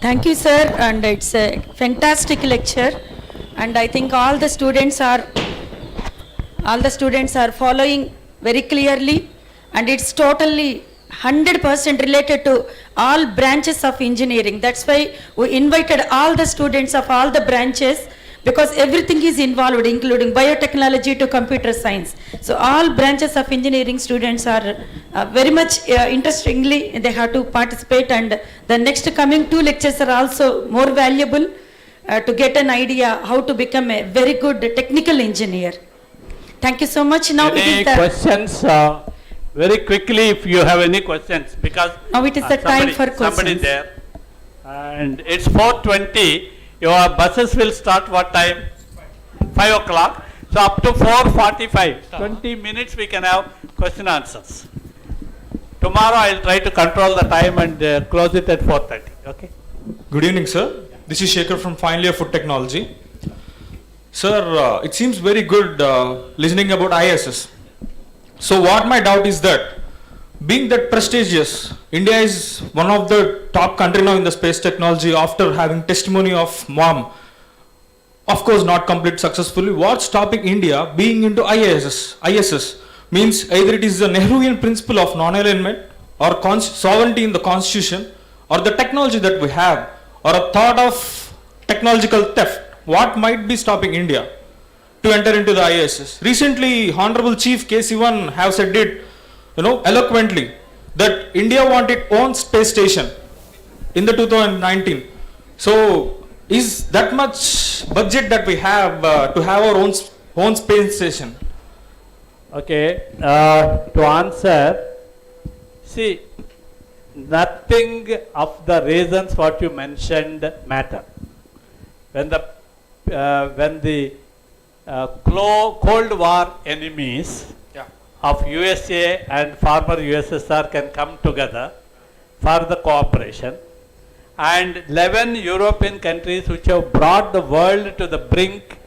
Thank you, sir, and it's a fantastic lecture, and I think all the students are following very clearly, and it's totally 100% related to all branches of engineering. That's why we invited all the students of all the branches, because everything is involved, including biotechnology to computer science. So all branches of engineering students are very much interestingly, they have to participate, and the next coming 2 lectures are also more valuable to get an idea how to become a very good technical engineer. Thank you so much. Now it Any is the questions? Very quickly, if you have any questions, because Now it is the time for somebody questions. there, and it's 4:20. Your buses will start what time? 5 o'clock. So up to 4:45, 20 minutes we can have question answers. Tomorrow I'll try to control the time and close it at 4:30. Okay. Good evening, sir. This is Shekhar from Final Year Food Technology. Sir, it seems very good listening about ISS. So what my doubt is that, being that prestigious, India is one of the top country now in the space technology after having testimony of mom. Of course, not complete successfully. What's stopping India being into ISS? ISS means either it is the Nehruvian principle of non-alignment or sovereignty in the constitution, or the technology that we have, or a thought of technological theft. What might be stopping India to enter into the ISS? Recently, Honorable Chief KC1 have said it, eloquently, that India want its own space station in the 2019. So, is that much budget that we have to have our own space station? Okay, to answer, see, nothing of the reasons what you mentioned matter. When the Cold War enemies of USA and former USSR can come together for the cooperation, and 11 European countries which have brought the world to the brink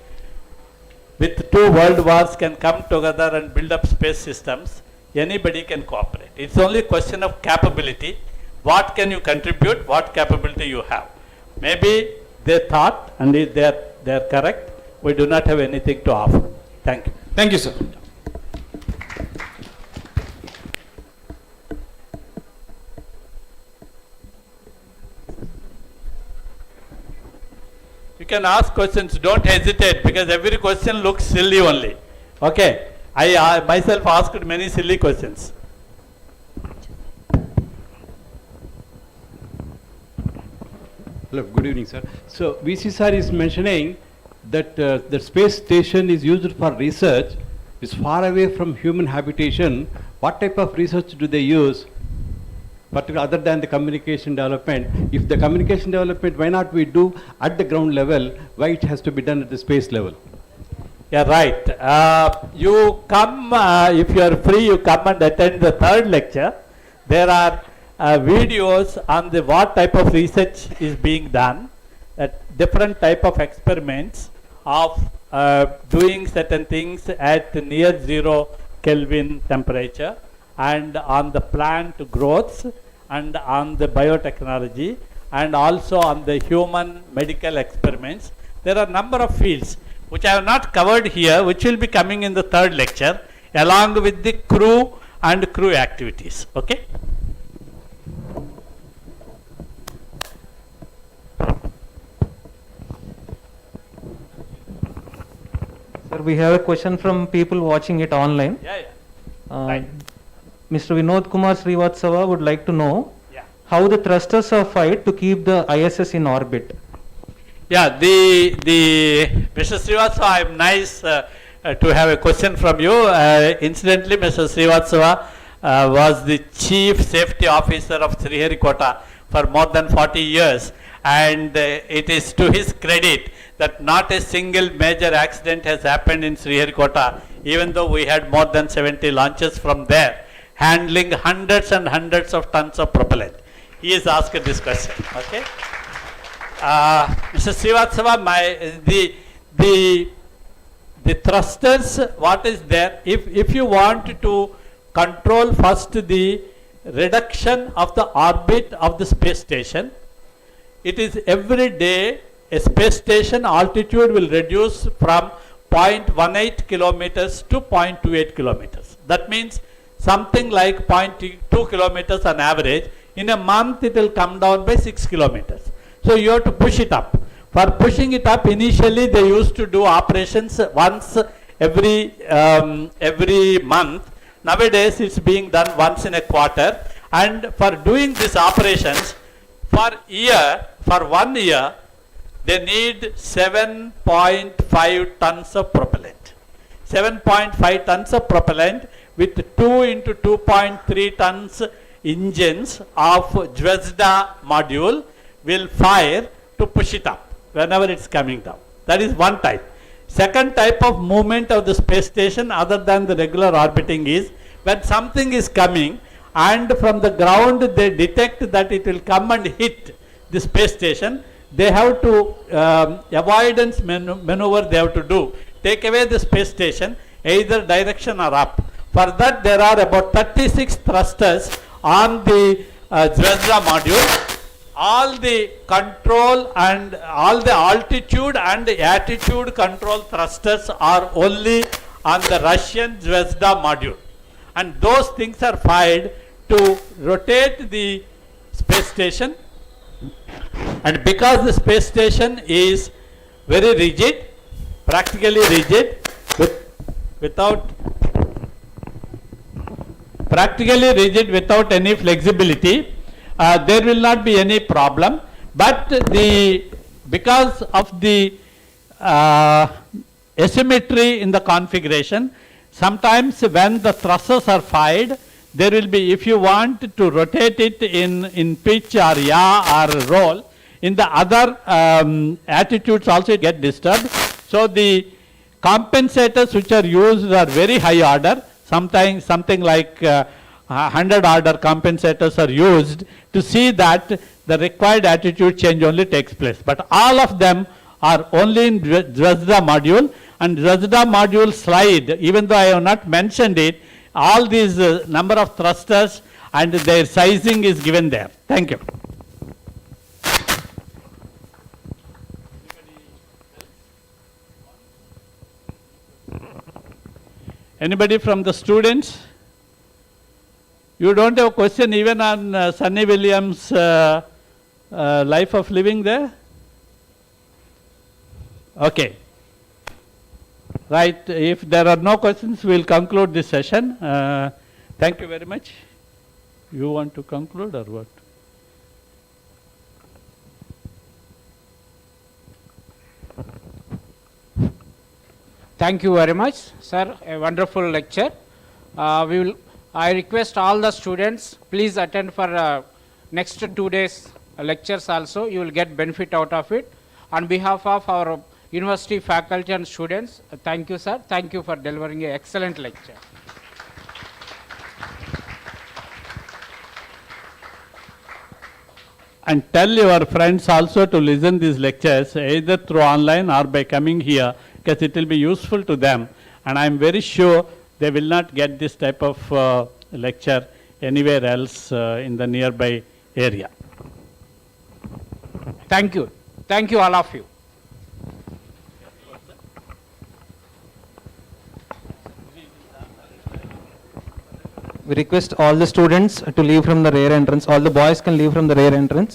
with 2 world wars can come together and build up space systems, anybody can cooperate. It's only a question of capability. What can you contribute? What capability you have? Maybe they thought, and if they are correct, we do not have anything to offer. Thank you. Thank you, sir. You can ask questions, don't hesitate, because every question looks silly only. Okay, I myself asked many silly questions. Hello, good evening, sir. So, VC sir is mentioning that the space station is used for research, is far away from human habitation. What type of research do they use, particularly other than the communication development? If the communication development, why not we do at the ground level? Why it has to be done at the space level? Yeah, right. You come, if you are free, you come and attend the 3rd lecture. There are videos on the what type of research is being done, different type of experiments of doing certain things at near 0 Kelvin temperature, and on the plant growths, and on the biotechnology, and also on the human medical experiments. There are number of fields which I have not covered here, which will be coming in the 3rd lecture along with the crew and crew activities. Okay. Sir, we have a question from people watching it online. Yeah, yeah. Right. Mr. Vinod Kumar Srivatsava would like to know how the thrusters are fired to keep the ISS in orbit. Yeah, the Mr. Srivatsava, I'm nice to have a question from you. Incidentally, Mr. Srivatsava was the Chief Safety Officer of Sriharikota for more than 40 years, and it is to his credit that not a single major accident has happened in Sriharikota, even though we had more than 70 launches from there, handling hundreds and hundreds of tons of propellant. He has asked this question. Okay. Mr. Srivatsava, the thrusters, what is there? If you want to control first the reduction of the orbit of the space station, it is every day a space station altitude will reduce from 0.18 kilometers to 0.28 kilometers. That means something like 0.2 kilometers on average. In a month, it will come down by 6 kilometers. So you have to push it up. For pushing it up, initially they used to do operations once every month. Nowadays it's being done once in a quarter, and for doing these operations for 1 year, they need 7.5 tons of propellant. 7.5 tons of propellant with 2 into 2.3 tons engines of Zvezda module will fire to push it up whenever it's coming down. That is one type. Second type of movement of the space station other than the regular orbiting is when something is coming and from the ground they detect that it will come and hit the space station, they have to avoidance maneuver they have to do. Take away the space station either direction or up. For that there are about 36 thrusters on the Zvezda module. All the control and all the altitude and the attitude control thrusters are only on the Russian Zvezda module, and those things are fired to rotate the space station. And because the space station is very rigid, practically rigid, without any flexibility, there will not be any problem. But because of the asymmetry in the configuration, sometimes when the thrusters are fired, there will be, if you want to rotate it in pitch or yaw or roll, in the other attitudes also get disturbed. So the compensators which are used are very high order, sometimes something like 100 order compensators are used to see that the required attitude change only takes place. But all of them are only in Zvezda module, and Zvezda module slide, even though I have not mentioned it, all these number of thrusters and their sizing is given there. Thank you. Anybody from the students? You don't have a question even on Sunny Williams' life of living there? Okay. Right. If there are no questions, we will conclude this session. Thank you very much. You want to conclude or what? Thank you very much, sir. A wonderful lecture. I request all the students, please attend for next 2 days lectures also. You will get benefit out of it. On behalf of our university faculty and students, thank you, sir. Thank you for delivering an excellent lecture. And tell your friends also to listen these lectures either through online or by coming here, because it will be useful to them. And I am very sure they will not get this type of lecture anywhere else in the nearby area. Thank you. Thank you, all of you. We request all the students to leave from the rear entrance. All the boys can leave from the rear entrance.